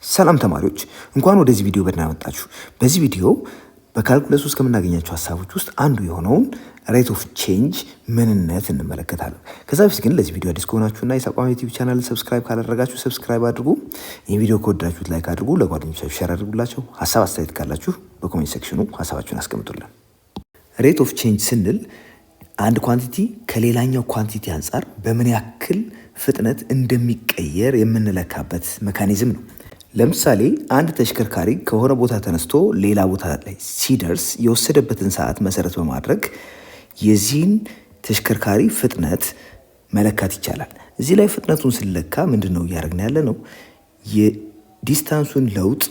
ሰላም ተማሪዎች እንኳን ወደዚህ ቪዲዮ በደህና መጣችሁ። በዚህ ቪዲዮ በካልኩለስ ውስጥ ከምናገኛቸው ሀሳቦች ውስጥ አንዱ የሆነውን ሬት ኦፍ ቼንጅ ምንነት እንመለከታለን። ከዛ በፊት ግን ለዚህ ቪዲዮ አዲስ ከሆናችሁና የሳቋም ዩቲዩብ ቻናል ሰብስክራይብ ካላደረጋችሁ ሰብስክራይብ አድርጉ። ይህን ቪዲዮ ከወደዳችሁት ላይክ አድርጉ፣ ለጓደኞቻችሁ ሼር አድርጉላቸው። ሀሳብ አስተያየት ካላችሁ በኮሜንት ሴክሽኑ ሀሳባችሁን አስቀምጡልን። ሬት ኦፍ ቼንጅ ስንል አንድ ኳንቲቲ ከሌላኛው ኳንቲቲ አንጻር በምን ያክል ፍጥነት እንደሚቀየር የምንለካበት ሜካኒዝም ነው። ለምሳሌ አንድ ተሽከርካሪ ከሆነ ቦታ ተነስቶ ሌላ ቦታ ላይ ሲደርስ የወሰደበትን ሰዓት መሰረት በማድረግ የዚህን ተሽከርካሪ ፍጥነት መለካት ይቻላል። እዚህ ላይ ፍጥነቱን ስለካ ምንድን ነው እያደረግን ያለ ነው? የዲስታንሱን ለውጥ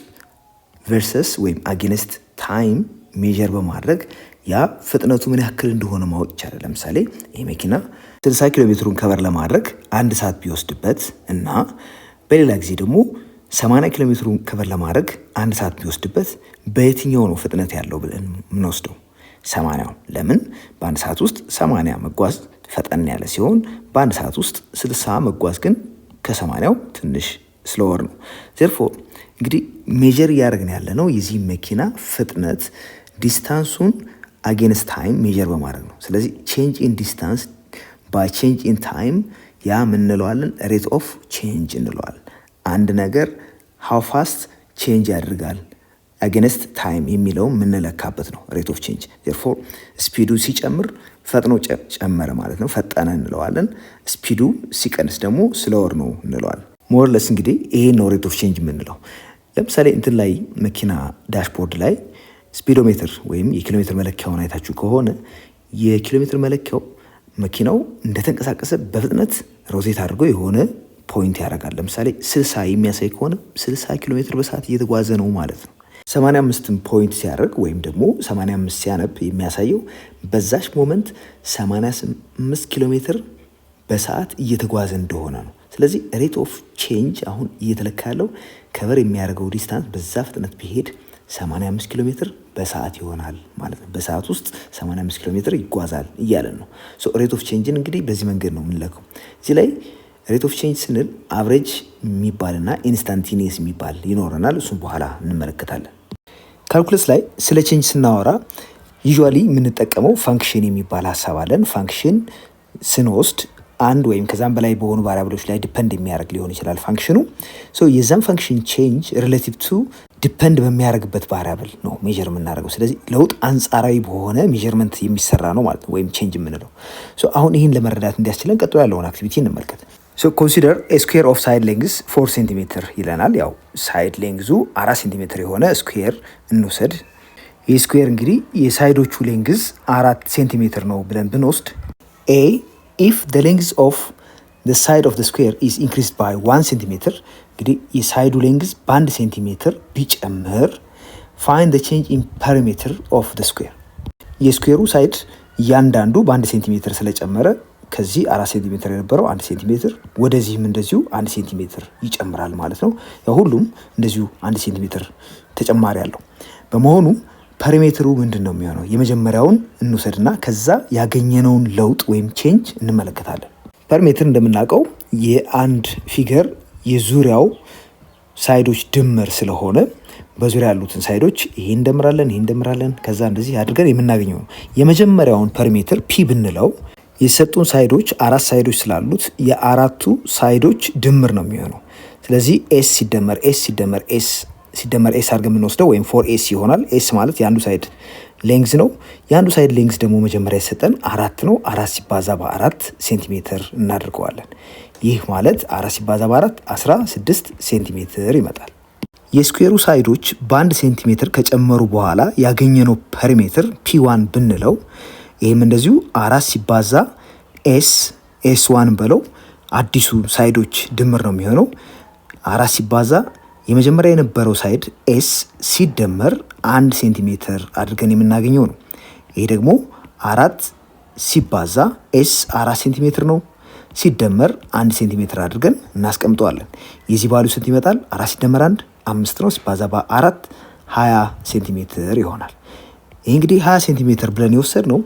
ቨርሰስ ወይም አጌንስት ታይም ሜጀር በማድረግ ያ ፍጥነቱ ምን ያክል እንደሆነ ማወቅ ይቻላል። ለምሳሌ ይህ መኪና 60 ኪሎ ሜትሩን ከበር ለማድረግ አንድ ሰዓት ቢወስድበት እና በሌላ ጊዜ ደግሞ 80 ኪሎ ሜትሩን ከበር ለማድረግ አንድ ሰዓት ቢወስድበት በየትኛው ነው ፍጥነት ያለው ብለን የምንወስደው? 80። ለምን? በአንድ ሰዓት ውስጥ 80 መጓዝ ፈጠን ያለ ሲሆን በአንድ ሰዓት ውስጥ 60 መጓዝ ግን ከ80ው ትንሽ ስሎወር ነው። ዘርፎር እንግዲህ ሜጀር እያደረግን ያለ ነው የዚህ መኪና ፍጥነት ዲስታንሱን አጌንስት ታይም ሜጀር በማድረግ ነው። ስለዚህ ቼንጅ ኢን ዲስታንስ ባይ ቼንጅ ኢን ታይም ያ ምንለዋለን? ሬት ኦፍ ቼንጅ እንለዋለን። አንድ ነገር ሃው ፋስት ቼንጅ ያደርጋል አጌንስት ታይም የሚለው የምንለካበት ነው ሬት ኦፍ ቼንጅ። ዜርፎር ስፒዱ ሲጨምር ፈጥኖ ጨመረ ማለት ነው፣ ፈጠነ እንለዋለን። ስፒዱ ሲቀንስ ደግሞ ስሎወር ነው እንለዋለን። ሞርለስ እንግዲህ ይሄ ነው ሬት ኦፍ ቼንጅ የምንለው። ለምሳሌ እንትን ላይ መኪና ዳሽቦርድ ላይ ስፒዶሜትር ወይም የኪሎ ሜትር መለኪያውን አይታችሁ ከሆነ የኪሎ ሜትር መለኪያው መኪናው እንደተንቀሳቀሰ በፍጥነት ሮቴት አድርጎ የሆነ ፖይንት ያደርጋል። ለምሳሌ 60 የሚያሳይ ከሆነ 60 ኪሎ ሜትር በሰዓት እየተጓዘ ነው ማለት ነው። 85 ፖይንት ሲያደርግ ወይም ደግሞ 85 ሲያነብ የሚያሳየው በዛች ሞመንት 85 ኪሎ ሜትር በሰዓት እየተጓዘ እንደሆነ ነው። ስለዚህ ሬት ኦፍ ቼንጅ አሁን እየተለካ ያለው ከበር የሚያደርገው ዲስታንስ በዛ ፍጥነት ቢሄድ 85 ኪሎ ሜትር በሰዓት ይሆናል ማለት ነው። በሰዓት ውስጥ 85 ኪሎ ሜትር ይጓዛል እያለን ነው። ሬት ኦፍ ቼንጅን እንግዲህ በዚህ መንገድ ነው የምንለከው። እዚህ ላይ ሬት ኦፍ ቼንጅ ስንል አቨሬጅ የሚባልና ኢንስታንቲኒየስ የሚባል ይኖረናል። እሱም በኋላ እንመለከታለን። ካልኩለስ ላይ ስለ ቼንጅ ስናወራ ዩዥዋሊ የምንጠቀመው ፋንክሽን የሚባል ሀሳብ አለን። ፋንክሽን ስንወስድ አንድ ወይም ከዛም በላይ በሆኑ ቫሪያብሎች ላይ ዲፐንድ የሚያደርግ ሊሆን ይችላል ፋንክሽኑ። የዛን ፋንክሽን ቼንጅ ሪሌቲቭ ቱ ዲፐንድ በሚያደርግበት ቫሪያብል ነው ሜጀር የምናደርገው። ስለዚህ ለውጥ አንጻራዊ በሆነ ሜጀርመንት የሚሰራ ነው ማለት ነው ወይም ቼንጅ የምንለው። አሁን ይህን ለመረዳት እንዲያስችለን ቀጥሎ ያለውን አክቲቪቲ እንመልከት። ኮንሲደር ስኩዌር ኦፍ ሳይድ ሌንግዝ 4 ሴንቲሜትር ይለናል። ያው ሳይድ ሌንግዙ 4 ሴንቲሜትር የሆነ ስኩዌር እንውሰድ። ይህ ስኩዌር እንግዲህ የሳይዶቹ ሌንግዝ 4 ሴንቲሜትር ነው ብለን ብንወስድ ኤ ኢፍ the length of the side of the square is increased by 1 centimeter እንግዲህ የሳይዱ ሌንግዝ በ1 ሴንቲሜትር ቢጨምር find the change in perimeter of the square። የስኩዌሩ ሳይድ እያንዳንዱ በ1 ሴንቲሜትር ስለጨመረ ከዚህ 4 ሴንቲሜትር የነበረው 1 ሴንቲሜትር ወደዚህም እንደዚሁ 1 ሴንቲሜትር ይጨምራል ማለት ነው። ያው ሁሉም እንደዚሁ 1 ሴንቲሜትር ተጨማሪ አለው። በመሆኑ ፐሪሜትሩ ምንድን ነው የሚሆነው? የመጀመሪያውን እንውሰድና ከዛ ያገኘነውን ለውጥ ወይም ቼንጅ እንመለከታለን። ፐሪሜትር እንደምናውቀው የአንድ ፊገር የዙሪያው ሳይዶች ድምር ስለሆነ በዙሪያ ያሉትን ሳይዶች ይሄ እንደምራለን ከዛ እንደዚህ አድርገን የምናገኘው ነው። የመጀመሪያውን ፐሪሜትር ፒ ብንለው የሰጡን ሳይዶች 4 ሳይዶች ስላሉት የአራቱ ሳይዶች ድምር ነው የሚሆነው። ስለዚህ ኤስ ሲደመር ኤስ አድርገን የምንወስደው ወይም 4ኤስ ይሆናል። ኤስ ማለት የአንዱ ሳይድ ሌንግዝ ነው። የአንዱ ሳይድ ሌንግዝ ደግሞ መጀመሪያ የሰጠን 4 ነው። 4 ሲባዛ በ4 ሴንቲሜትር እናደርገዋለን። ይህ ማለት 4 ሲባዛ በ4 16 ሴንቲሜትር ይመጣል። የስኩዌሩ ሳይዶች በ1 ሴንቲሜትር ከጨመሩ በኋላ ያገኘነው ፐሪሜትር ፒ1 ብንለው ይህም እንደዚሁ 4 ሲባዛ ኤስ1 በለው አዲሱ ሳይዶች ድምር ነው የሚሆነው። 4 ሲባዛ የመጀመሪያ የነበረው ሳይድ ኤስ ሲደመር 1 ሴንቲሜትር አድርገን የምናገኘው ነው። ይሄ ደግሞ 4 ሲባዛ ኤስ 4 ሴንቲሜትር ነው ሲደመር 1 ሴንቲሜትር አድርገን እናስቀምጠዋለን። የዚህ ቫልዩ ስንት ይመጣል? 4 ሲደመር 1 5 ነው። ሲባዛ በ4 20 ሴንቲሜትር ይሆናል። ይህ እንግዲህ 20 ሴንቲሜትር ብለን የወሰድነው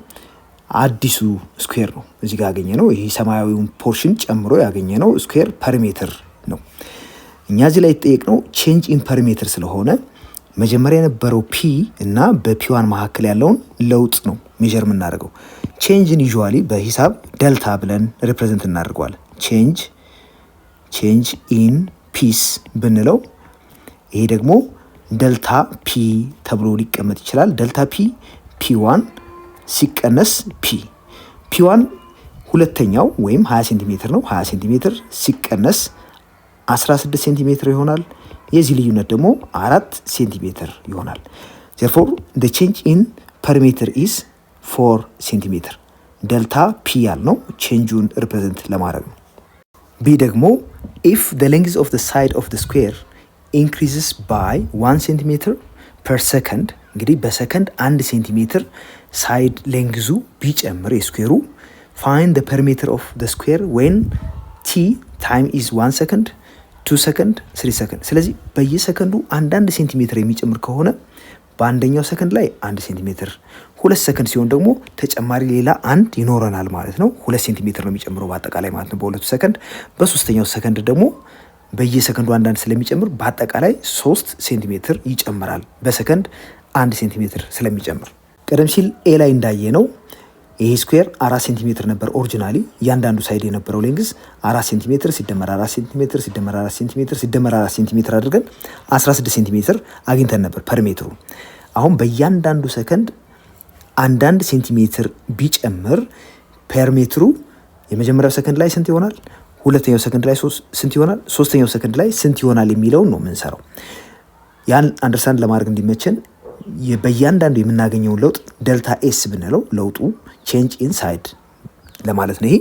አዲሱ ስኩዌር ነው። እዚህ ጋር ያገኘነው ይሄ ሰማያዊውን ፖርሽን ጨምሮ ያገኘነው ስኩዌር ፐሪሜትር ነው። እኛ እዚህ ላይ የተጠየቅነው ቼንጅ ኢን ፐሪሜትር ስለሆነ መጀመሪያ የነበረው ፒ እና በፒዋን መካከል ያለውን ለውጥ ነው ሜዥር የምናደርገው። ቼንጅን ዩዥዋሊ በሂሳብ ደልታ ብለን ሪፕሬዘንት እናደርገዋለን። ቼንጅ ኢን ፒስ ብንለው ይሄ ደግሞ ደልታ ፒ ተብሎ ሊቀመጥ ይችላል። ደልታ ፒ1 ሲቀነስ ፒ1 ሁለተኛው ወይም 20 ሴንቲሜትር ነው። 20 ሴንቲሜትር ሲቀነስ 16 ሴንቲሜትር ይሆናል። የዚህ ልዩነት ደግሞ 4 ሴንቲሜትር ይሆናል። therefore the change in perimeter is 4 ሴንቲሜትር። ደልታ ፒ ያልነው ቼንጁን ሪፕሬዘንት ለማድረግ ነው። ቢ ደግሞ if the length of the side of the square increases by 1 ሴንቲሜትር per second እንግዲህ በሰከንድ 1 ሴንቲሜትር ሳይድ ሌንግዙ ቢጨምር የስኩዌሩ find the perimeter of the square when t time is 1 second 2 ሰከንድ 3 ሰከንድ። ስለዚህ በየሰከንዱ አንዳንድ ሴንቲሜትር የሚጨምር ከሆነ በአንደኛው ሰከንድ ላይ 1 ሴንቲሜትር፣ 2 ሰከንድ ሲሆን ደግሞ ተጨማሪ ሌላ አንድ ይኖረናል ማለት ነው። 2 ሴንቲሜትር ነው የሚጨምረው በአጠቃላይ ማለት ነው በሁለቱ ሰከንድ። በሶስተኛው ሰከንድ ደግሞ በየሰከንዱ አንዳንድ ስለሚጨምር በአጠቃላይ 3 ሴንቲሜትር ይጨምራል በሰከንድ 1 ሴንቲሜትር ስለሚጨምር። ቀደም ሲል ኤ ላይ እንዳየ ነው ይሄ ስኩዌር 4 ሴንቲሜትር ነበር ኦሪጂናሊ። እያንዳንዱ ሳይድ የነበረው ሌንግዝ 4 ሴንቲሜትር ሲደመር 4 ሴንቲሜትር ሲደመር 4 ሴንቲሜትር ሲደመር 4 ሴንቲሜትር አድርገን 16 ሴንቲሜትር አግኝተን ነበር ፐሪሜትሩ። አሁን በእያንዳንዱ ሰከንድ አንዳንድ ሴንቲሜትር ቢጨምር ፐሪሜትሩ የመጀመሪያው ሰከንድ ላይ ስንት ይሆናል? ሁለተኛው ሰከንድ ላይ ስንት ይሆናል? ሶስተኛው ሰከንድ ላይ ስንት ይሆናል የሚለውን ነው የምንሰራው። ያን አንደርስታንድ ለማድረግ እንዲመቸን በእያንዳንዱ የምናገኘውን ለውጥ ደልታ ኤስ ብንለው ለውጡ ቼንጅ ኢንሳይድ ለማለት ነው። ይሄ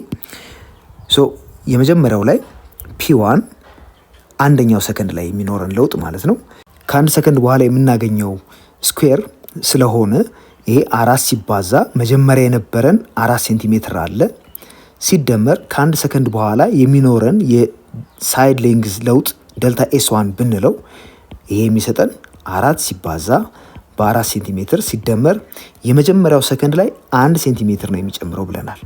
የመጀመሪያው ላይ ፒ1 አንደኛው ሰከንድ ላይ የሚኖረን ለውጥ ማለት ነው። ከአንድ ሰከንድ በኋላ የምናገኘው ስኩዌር ስለሆነ ይሄ 4 ሲባዛ መጀመሪያ የነበረን 4 ሴንቲሜትር አለ ሲደመር ከአንድ ሰከንድ በኋላ የሚኖረን የሳይድ ሌንግዝ ለውጥ ደልታ ኤስ1 ብንለው ይሄ የሚሰጠን 4 ሲባዛ በ4 ሴንቲሜትር ሲደመር የመጀመሪያው ሰከንድ ላይ 1 ሴንቲሜትር ነው የሚጨምረው ብለናል።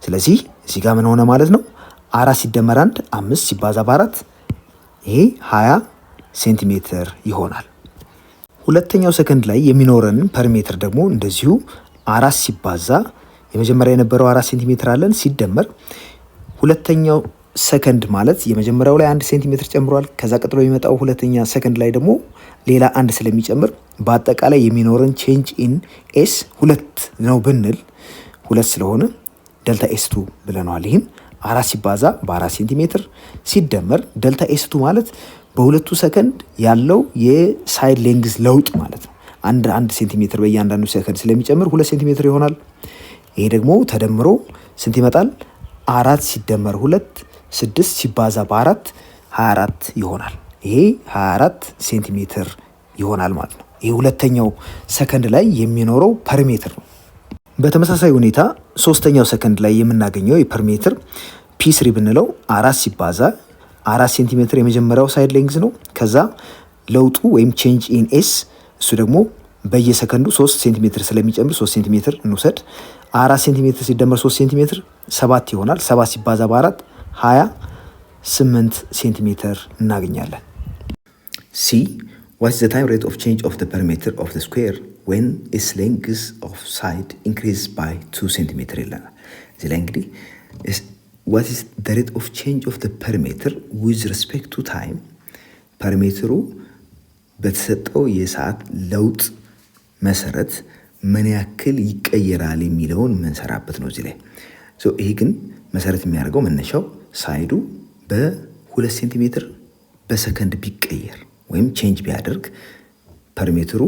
ስለዚህ እዚህ ጋር ምን ሆነ ማለት ነው? 4 ሲደመር 1 5 ሲባዛ በ4 ይሄ 20 ሴንቲሜትር ይሆናል። ሁለተኛው ሰከንድ ላይ የሚኖረን ፐሪሜትር ደግሞ እንደዚሁ 4 ሲባዛ የመጀመሪያ የነበረው 4 ሴንቲሜትር አለን ሲደመር ሁለተኛው ሰከንድ ማለት የመጀመሪያው ላይ 1 ሴንቲሜትር ጨምሯል። ከዛ ቀጥሎ የሚመጣው ሁለተኛ ሰከንድ ላይ ደግሞ ሌላ 1 ስለሚጨምር በአጠቃላይ የሚኖረን ቼንጅ ኢን ኤስ 2 ነው ብንል 2 ስለሆነ ደልታ ኤስ2 ብለናል። ይህም 4 ሲባዛ በ4 ሴንቲሜትር ሲደመር ደልታ ኤስ2 ማለት በሁለቱ ሰከንድ ያለው የሳይድ ሌንግዝ ለውጥ ማለት ነው። አንድ ሴንቲሜትር በእያንዳንዱ ሰከንድ ስለሚጨምር 2 ሴንቲሜትር ይሆናል። ይሄ ደግሞ ተደምሮ ስንት ይመጣል? 4 ሲደመር 2 6 ሲባዛ በ4 24 ይሆናል። ይሄ 24 ሴንቲሜትር ይሆናል ማለት ነው። ይሄ ሁለተኛው ሰከንድ ላይ የሚኖረው ፐሪሜትር ነው። በተመሳሳይ ሁኔታ ሶስተኛው ሰከንድ ላይ የምናገኘው የፐሪሜትር ፒ3 ብንለው 4 ሲባዛ 4 ሴንቲሜትር የመጀመሪያው ሳይድ ሌንግዝ ነው። ከዛ ለውጡ ወይም ቼንጅ ኢን ኤስ እሱ ደግሞ በየሰከንዱ 3 ሴንቲሜትር ስለሚጨምር 3 ሴንቲሜትር እንውሰድ። 4 ሴንቲሜትር ሲደመር 3 ሴንቲሜትር 7 ይሆናል። 7 ሲባዛ በ4 28 ሴንቲሜትር እናገኛለን። ሲ what is the time rate of change of the perimeter of the square when its length of side increases by 2 centimeter ይላል። እዚህ ላይ እንግዲህ what is the rate of change of the perimeter with respect to time ፐሪሜትሩ በተሰጠው የሰዓት ለውጥ መሰረት ምን ያክል ይቀየራል የሚለውን መንሰራበት ነው እዚህ ላይ። ይሄ ግን መሰረት የሚያደርገው መነሻው ሳይዱ በ2 ሴንቲሜትር በሰከንድ ቢቀየር ወይም ቼንጅ ቢያደርግ ፐሪሜትሩ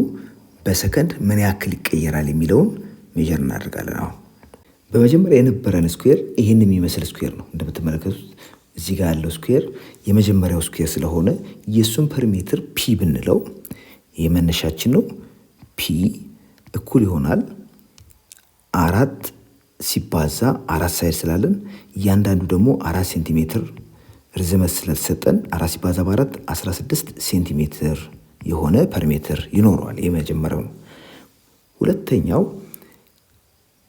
በሰከንድ ምን ያክል ይቀየራል የሚለውን ሜጀር እናደርጋለን። አሁን በመጀመሪያ የነበረን ስኩዌር ይህን የሚመስል ስኩዌር ነው። እንደምትመለከቱት እዚህ ጋር ያለው ስኩዌር የመጀመሪያው ስኩዌር ስለሆነ የሱን ፐሪሜትር ፒ ብንለው የመነሻችን ነው። ፒ እኩል ይሆናል 4 ሲባዛ 4 ሳይድ ስላለን እያንዳንዱ ደግሞ 4 ሴንቲሜትር ርዝመት ስለተሰጠን 4 ሲባዛ በ4 16 ሴንቲሜትር የሆነ ፐሪሜትር ይኖረዋል። የመጀመሪያው ነው። ሁለተኛው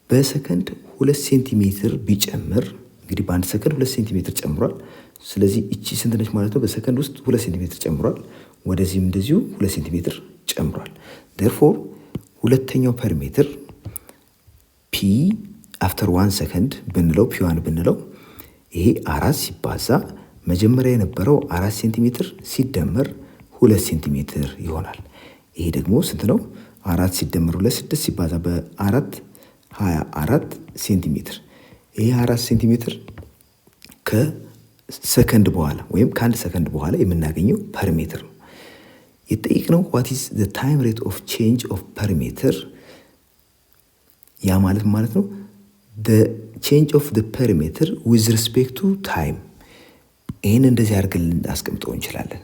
በሰከንድ 2 ሴንቲሜትር ቢጨምር እንግዲህ በአንድ ሰከንድ 2 ሴንቲሜትር ጨምሯል። ስለዚህ እቺ ስንት ነች ማለት ነው? በሰከንድ ውስጥ 2 ሴንቲሜትር ጨምሯል። ወደዚህም እንደዚሁ 2 ሴንቲሜትር ጨምሯል። ዴርፎር ሁለተኛው ፐሪሜትር ፒ አፍተር 1 ሰከንድ ብንለው ፒ1 ብንለው ይሄ 4 ሲባዛ መጀመሪያ የነበረው 4 ሴንቲሜትር ሲደመር 2 ሴንቲሜትር ይሆናል። ይሄ ደግሞ ስንት ነው? 4 ሲደመር 2 6 ሲባዛ በ4 24 ሴንቲሜትር። ይሄ 4 ሴንቲሜትር ከሰከንድ በኋላ ወይም ከአንድ ሰከንድ በኋላ የምናገኘው ፐሪሜትር ነው። የጠየቅነው ዋት ኢዝ ዘ ታይም ሬት ኦፍ ቼንጅ ኦፍ ፐሪሜትር። ያ ማለት ነው the change of the perimeter with respect to time። ይህን እንደዚህ አድርገን ልናስቀምጠው እንችላለን።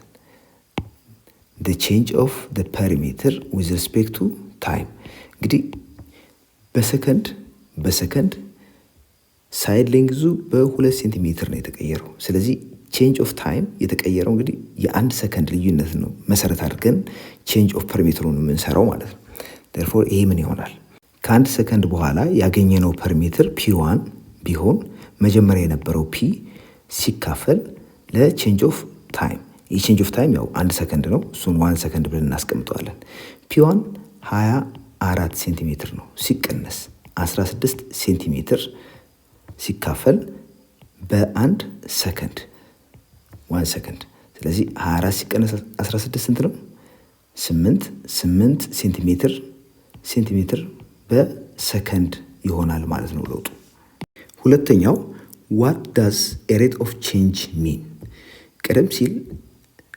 the change of the perimeter with respect to time እንግዲህ በሰከንድ ሳይድ ሌንግዙ በ2 ሴንቲሜትር ነው የተቀየረው። ስለዚህ ቼንጅ ኦፍ ታይም የተቀየረው እንግዲህ የአንድ ሰከንድ ልዩነት ነው መሰረት አድርገን ቼንጅ ኦፍ ፐሪሜትሩን የምንሰራው ማለት ነው። ዴርፎር ይሄ ምን ይሆናል? ከአንድ ሰከንድ በኋላ ያገኘነው ፐሪሜትር ፒ1 ቢሆን መጀመሪያ የነበረው ፒ ሲካፈል ለቼንጅ ኦፍ ታይም። ይህ ቼንጅ ኦፍ ታይም ያው አንድ ሰከንድ ነው። እሱን 1 ሰከንድ ብለን እናስቀምጠዋለን። ፒ1 24 ሴንቲሜትር ነው ሲቀነስ 16 ሴንቲሜትር ሲካፈል በአንድ ሰከንድ 1 ሰከንድ። ስለዚህ 24 ሲቀነስ 16 ስንት ነው? 8 ሴንቲሜትር በሰከንድ ይሆናል ማለት ነው ለውጡ። ሁለተኛው what does a rate of change mean? ቀደም ሲል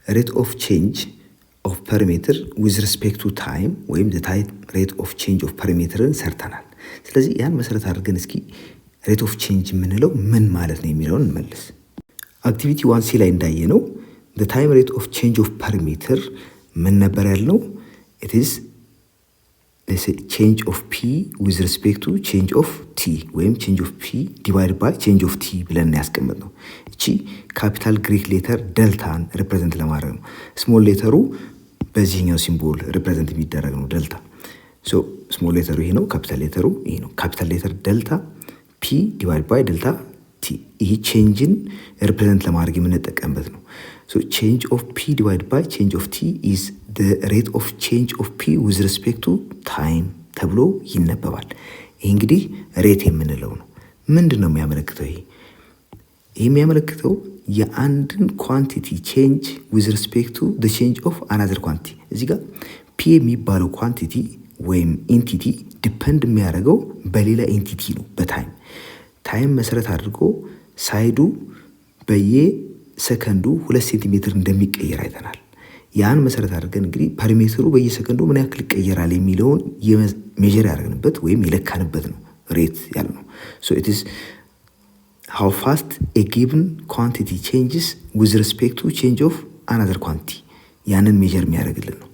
rate of change of perimeter with respect to time ወይም the time rate of change of perimeterን ሰርተናል። ስለዚህ ያን መሰረት አድርገን እስኪ rate of change የምንለው ምን ማለት ነው የሚለውን እንመልስ። አክቲቪቲ 1C ላይ እንዳየነው the time rate of change of perimeter ምን ነበር ያልነው? it is change of p with respect to change of t ወይም change of p divided by change of t ብለን ያስቀመጥነው። እቺ ካፒታል ግሪክ ሌተር ደልታን ሪፕሬዘንት ለማድረግ ነው። ስሞል ሌተሩ በዚህኛው ሲምቦል ሪፕሬዘንት የሚደረግ ነው ደልታ። ሶ ስሞል ሌተሩ ይሄ ነው፣ ካፒታል ሌተሩ ይሄ ነው። ካፒታል ሌተር ደልታ p divided by ደልታ t። ይሄ ቼንጅን ሪፕሬዘንት ለማድረግ የምንጠቀምበት ነው። ሶ change of p divided by change of t is the rate of change of p with respect to time ተብሎ ይነበባል። ይህ እንግዲህ ሬት የምንለው ነው። ምንድን ነው የሚያመለክተው? ይሄ የሚያመለክተው የአንድን ኳንቲቲ ቼንጅ with respect to the change of another quantity። እዚህ ጋር p የሚባለው ኳንቲቲ ወይም ኢንቲቲ ዲፐንድ የሚያደርገው በሌላ ኢንቲቲ ነው። ታይም መሰረት አድርጎ ሳይዱ በየሰከንዱ 2 ሴንቲሜትር እንደሚቀየር አይተናል። ያን መሰረት አድርገን እንግዲህ ፐሪሜትሩ በየሰከንዱ ምን ያክል ይቀየራል የሚለውን ሜጀር ያደረግንበት ወይም የለካንበት ነው ሬት ያልነው። ሶ ኢት ኢዝ ሃው ፋስት ኤ ጊቭን ኳንቲቲ ቼንጅስ ዊዝ ሪስፔክት ቱ ቼንጅ ኦፍ አናዘር ኳንቲቲ ያንን ሜጀር የሚያደርግልን ነው።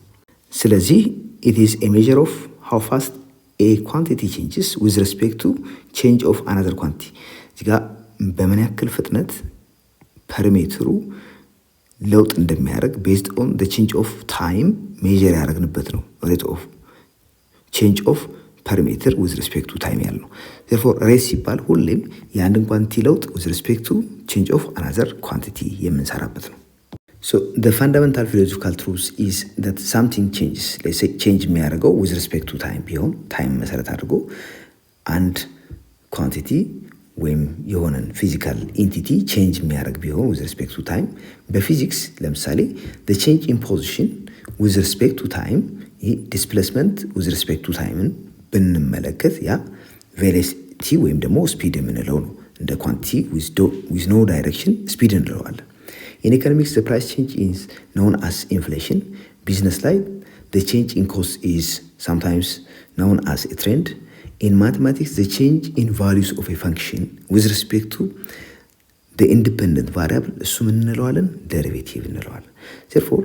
ስለዚህ ኢት ኢዝ ኤ ሜጀር ኦፍ ሃው ፋስት ኤ ኳንቲቲ ቼንጅስ ዊዝ ሪስፔክት ቱ ቼንጅ ኦፍ አናዘር ኳንቲቲ። እዚህ ጋር በምን ያክል ፍጥነት ፐሪሜትሩ ለውጥ እንደሚያደርግ ቤዝድ ኦን ዘ ቼንጅ ኦፍ ታይም ሜጀር ያደረግንበት ነው ሬት ኦፍ ቼንጅ ኦፍ ፐሪሜትር ዊዝ ሪስፔክት ቱ ታይም ያልነው። ዜርፎር ሬት ሲባል ሁሌም የአንድን ኳንቲቲ ለውጥ ዊዝ ሪስፔክት ቱ ቼንጅ ኦፍ አናዘር ኳንቲቲ የምንሰራበት ነው። ሶ ዘ ፋንዳሜንታል ፊሎሶፊካል ትሩዝ ኢዝ ዛት ሳምቲንግ ቼንጅስ። ሌትስ ሴይ ቼንጅ የሚያደርገው ዊዝ ሪስፔክት ቱ ታይም ቢሆን ታይም መሰረት አድርጎ አንድ ኳንቲቲ ወይም የሆነን ፊዚካል ኢንቲቲ ቼንጅ የሚያደርግ ቢሆን ዊዝ ሪስፔክት ቱ ታይም። በፊዚክስ ለምሳሌ ዘ ቼንጅ ኢን ፖዚሽን ዊዝ ሪስፔክት ቱ ታይም፣ ይህ ዲስፕሌስመንት ዊዝ ሪስፔክት ቱ ታይምን ብንመለከት ያ ቬሎሲቲ ወይም ደግሞ ስፒድ የምንለው ነው። እንደ ኳንቲቲ ዊዝ ኖ ዳይሬክሽን ስፒድ እንለዋለን። ኢን ኢኮኖሚክስ ዘ ፕራይስ ቼንጅ ኢዝ ኖውን አስ ኢንፍሌሽን። ቢዝነስ ላይ ዘ ቼንጅ ኢን ኮስት ኢዝ ሳምታይምስ ኖውን አስ ኤ ትሬንድ። In mathematics, the change in values of a function with respect to the independent variable እሱ ምን እንለዋለን? ደሪቬቲቭ እንለዋለን። therefore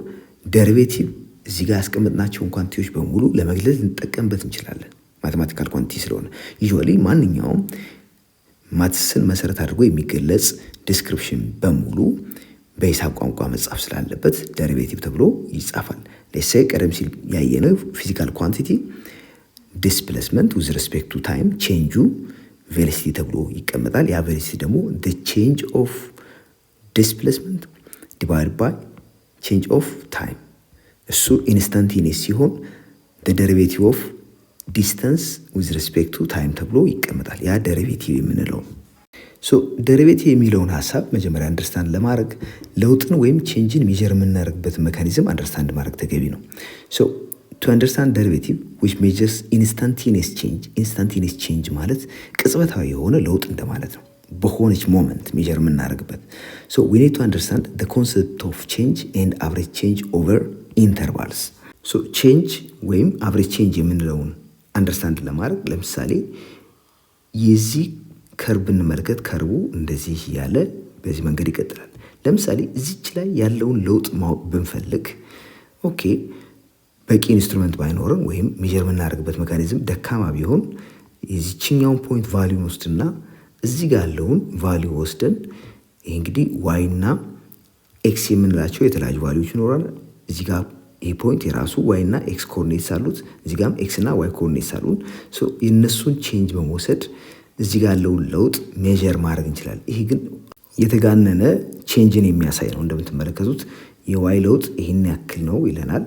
ደሪቬቲቭ እዚህ ጋር ያስቀመጥናቸውን ኳንቲቲዎች በሙሉ ለመግለጽ ልንጠቀምበት እንችላለን። ማቴማቲካል ኳንቲቲ ስለሆነ ዩዥዋሊ ማንኛውም ማትስን መሰረት አድርጎ የሚገለጽ ዲስክሪፕሽን በሙሉ በሂሳብ ቋንቋ መጻፍ ስላለበት ደሪቬቲቭ ተብሎ ይጻፋል። ሌትስ ሴይ ቀደም ሲል ያየነው ፊዚካል ኳንቲቲ ዲስፕሌስመንት ዊዝ ሪስፔክት ቱ ታይም ቼንጁ ቬሎሲቲ ተብሎ ይቀመጣል። ያ ቬሎሲቲ ደግሞ ቼንጅ ኦፍ ዲስፕሌስመንት ዲቫይድ ባይ ቼንጅ ኦፍ ታይም፣ እሱ ኢንስታንቲኒየስ ሲሆን ደሪቬቲቭ ኦፍ ዲስተንስ ዊዝ ሪስፔክት ቱ ታይም ተብሎ ይቀመጣል። ያ ደሪቬቲቭ የምንለው ደሪቬቲቭ የሚለውን ሀሳብ መጀመሪያ አንደርስታንድ ለማድረግ ለውጥን ወይም ቼንጅን ሜጀር የምናደርግበት ሜካኒዝም አንደርስታንድ ማድረግ ተገቢ ነው። ቱ አንደርስታንድ ደሪቬቲቭ ዊች ሜጀርስ ኢንስታንቲኒየስ ቼንጅ። ኢንስታንቲኒየስ ቼንጅ ማለት ቅጽበታዊ የሆነ ለውጥ እንደማለት ነው። በሆነች ሞመንት ሜጀር የምናደርግበት ዊ ኒድ ቱ አንደርስታንድ ዘ ኮንሰፕት ኦፍ ቼንጅ ኤንድ አቨሬጅ ቼንጅ ኦቨር ኢንተርቫልስ። ቼንጅ ወይም አቨሬጅ ቼንጅ የምንለውን አንደርስታንድ ለማድረግ ለምሳሌ የዚህ ከርብ እንመልከት። ከርቡ እንደዚህ ያለ በዚህ መንገድ ይቀጥላል። ለምሳሌ እዚች ላይ ያለውን ለውጥ ማወቅ ብንፈልግ ኦኬ በቂ ኢንስትሩመንት ባይኖርን ወይም ሜጀር የምናደርግበት ሜካኒዝም ደካማ ቢሆን የዚችኛውን ፖይንት ቫሊዩን ወስድና እዚህ ጋር ያለውን ቫሊዩ ወስደን ይሄ እንግዲህ ዋይ እና ኤክስ የምንላቸው የተለያዩ ቫሊዩዎች ይኖራል። እዚህ ጋር ይሄ ፖይንት የራሱ ዋይ እና ኤክስ ኮኦርዲኔትስ አሉት። እዚህ ጋርም ኤክስ እና ዋይ ኮኦርዲኔትስ አሉን። የእነሱን ቼንጅ በመውሰድ እዚህ ጋር ያለውን ለውጥ ሜጀር ማድረግ እንችላለን። ይሄ ግን የተጋነነ ቼንጅን የሚያሳይ ነው። እንደምትመለከቱት የዋይ ለውጥ ይሄን ያክል ነው ይለናል።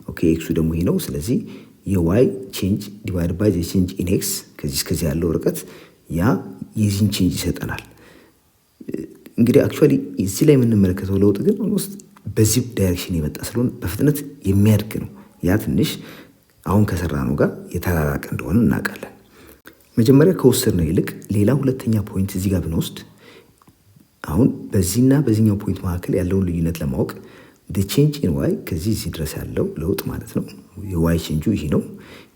ኦኬ ኤክሱ ደግሞ ይሄ ነው። ስለዚህ የዋይ ቼንጅ ዲቫይድ ባይ ዘ ቼንጅ ኢን ኤክስ ከዚህ እስከዚህ ያለው ርቀት ያ የዚህን ቼንጅ ይሰጠናል። እንግዲህ አክቹዋሊ እዚህ ላይ የምንመለከተው ለውጥ ግን ኦልሞስት በዚህ ዳይሬክሽን የመጣ ስለሆነ በፍጥነት የሚያድግ ነው። ያ ትንሽ አሁን ከሰራነው ጋር የተራራቀ እንደሆነ እናውቃለን። መጀመሪያ ከወሰድነው ይልቅ ሌላ ሁለተኛ ፖይንት እዚህ ጋር ብንወስድ አሁን በዚህና በዚህኛው ፖይንት መካከል ያለውን ልዩነት ለማወቅ ቼንጅ ኢን ዋይ ከዚህ እዚህ ድረስ ያለው ለውጥ ማለት ነው። የዋይ ቼንጁ ይሄ ነው።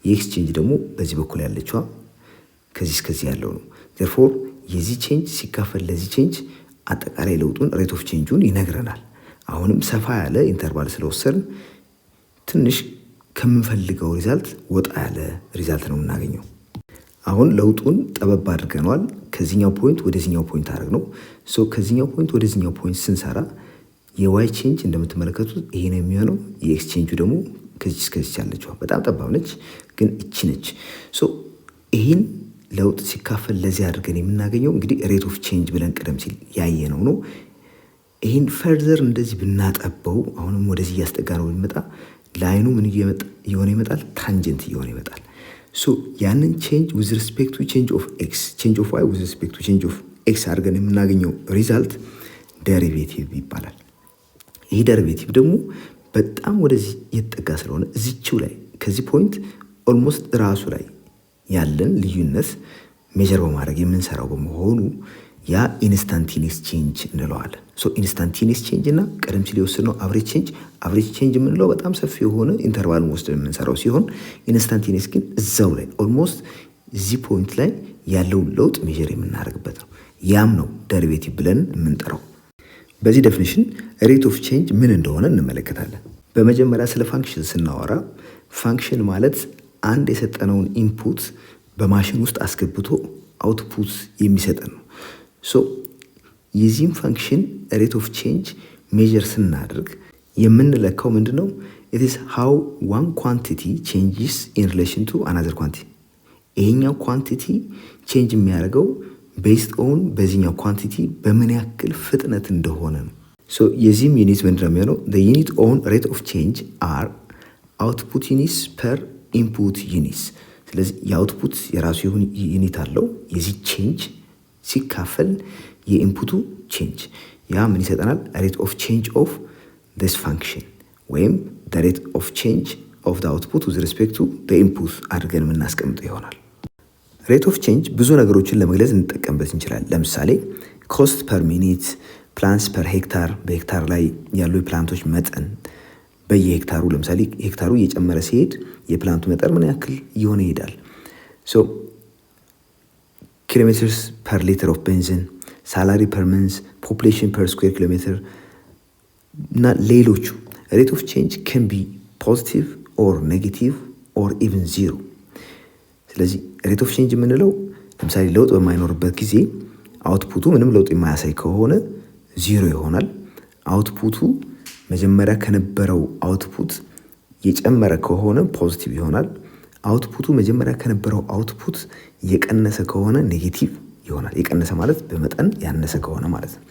የኤክስ ቼንጅ ደግሞ በዚህ በኩል ያለችዋ ከዚህ እስከዚህ ያለው ነው። ዜርፎር የዚህ ቼንጅ ሲካፈል ለዚህ ቼንጅ አጠቃላይ ለውጡን ሬት ኦፍ ቼንጁን ይነግረናል። አሁንም ሰፋ ያለ ኢንተርቫል ስለወሰድን ትንሽ ከምንፈልገው ሪዛልት ወጣ ያለ ሪዛልት ነው የምናገኘው። አሁን ለውጡን ጠበብ አድርገነዋል። ከዚህኛው ፖይንት ወደዚህኛው ፖይንት አድርግ ነው። ከዚህኛው ፖይንት ወደዚህኛው ፖይንት ስንሰራ የዋይ ቼንጅ እንደምትመለከቱት ይሄ ነው የሚሆነው። የኤክስ ቼንጁ ደግሞ ከዚህ እስከዚህ ያለችዋ በጣም ጠባብ ነች፣ ግን እቺ ነች። ይህን ለውጥ ሲካፈል ለዚህ አድርገን የምናገኘው እንግዲህ ሬት ኦፍ ቼንጅ ብለን ቀደም ሲል ያየነው ነው። ይህን ፈርዘር እንደዚህ ብናጠበው አሁንም ወደዚህ እያስጠጋ ነው ብንመጣ ላይኑ ምን እየሆነ ይመጣል? ታንጀንት እየሆነ ይመጣል። ያንን ቼንጅ ዊዝ ሪስፔክት ቱ ቼንጅ ኦፍ ኤክስ ቼንጅ ኦፍ ዋይ ዊዝ ሪስፔክት ቱ ቼንጅ ኦፍ ኤክስ አድርገን የምናገኘው ሪዛልት ደሪቬቲቭ ይባላል። ይህ ደሪቬቲቭ ደግሞ በጣም ወደዚህ የተጠጋ ስለሆነ እዚችው ላይ ከዚህ ፖይንት ኦልሞስት ራሱ ላይ ያለን ልዩነት ሜጀር በማድረግ የምንሰራው በመሆኑ ያ ኢንስታንቲኒየስ ቼንጅ እንለዋለን። ኢንስታንቲኒየስ ቼንጅ እና ቀደም ሲል የወሰድነው አቨሬጅ ቼንጅ የምንለው በጣም ሰፊ የሆነ ኢንተርቫል ወስደን የምንሰራው ሲሆን ኢንስታንቲኒየስ ግን እዛው ላይ ኦልሞስት እዚህ ፖይንት ላይ ያለውን ለውጥ ሜጀር የምናደርግበት ነው። ያም ነው ደሪቬቲቭ ብለን የምንጠራው። በዚህ ዴፊኒሽን ሬት ኦፍ ቼንጅ ምን እንደሆነ እንመለከታለን። በመጀመሪያ ስለ ፋንክሽን ስናወራ ፋንክሽን ማለት አንድ የሰጠነውን ኢንፑት በማሽን ውስጥ አስገብቶ አውትፑት የሚሰጠን ነው። የዚህም ፋንክሽን ሬት ኦፍ ቼንጅ ሜጀር ስናደርግ የምንለካው ምንድን ነው? ኢት ኢዝ ሃው ዋን ኳንቲቲ ቼንጅስ ኢን ሪሌሽን ቱ አናዘር ኳንቲቲ። ይሄኛው ኳንቲቲ ቼንጅ የሚያደርገው ቤስድ ኦን በዚህኛው ኳንቲቲ በምን ያክል ፍጥነት እንደሆነ ነው። የዚህም ዩኒት ምንድን ነው የሚሆነው? ዩኒት ኦን ሬት ኦፍ ቼንጅ አር አውትፑት ዩኒትስ ፐር ኢንፑት ዩኒትስ። ስለዚህ የአውትፑት የራሱ የሆነ ዩኒት አለው። የዚህ ቼንጅ ሲካፈል የኢንፑቱ ቼንጅ ያ ምን ይሰጠናል? ሬት ኦፍ ቼንጅ ኦፍ ዲስ ፋንክሽን ወይም ሬት ኦፍ ቼንጅ ኦፍ አውትፑት ዊዝ ሪስፔክት ቱ ኢንፑት አድርገን የምናስቀምጠው ይሆናል። ሬት ኦፍ ቼንጅ ብዙ ነገሮችን ለመግለጽ እንጠቀምበት እንችላለን። ለምሳሌ ኮስት ፐር ሚኒት፣ ፕላንትስ ፐር ሄክታር፣ በሄክታር ላይ ያሉ የፕላንቶች መጠን በየሄክታሩ ለምሳሌ ሄክታሩ እየጨመረ ሲሄድ የፕላንቱ መጠን ምን ያክል እየሆነ ይሄዳል። ኪሎሜትርስ ፐር ሊትር ኦፍ ቤንዚን፣ ሳላሪ ፐር መንዝ፣ ፖፑሌሽን ፐር ስኩዌር ኪሎሜትር እና ሌሎቹ። ሬት ኦፍ ቼንጅ ካን ቢ ፖዚቲቭ ኦር ኔጌቲቭ ኦር ኢቨን ዚሮ። ስለዚህ ሬት ኦፍ ቼንጅ የምንለው ለምሳሌ ለውጥ በማይኖርበት ጊዜ አውትፑቱ ምንም ለውጥ የማያሳይ ከሆነ ዚሮ ይሆናል። አውትፑቱ መጀመሪያ ከነበረው አውትፑት የጨመረ ከሆነ ፖዚቲቭ ይሆናል። አውትፑቱ መጀመሪያ ከነበረው አውትፑት የቀነሰ ከሆነ ኔጌቲቭ ይሆናል። የቀነሰ ማለት በመጠን ያነሰ ከሆነ ማለት ነው።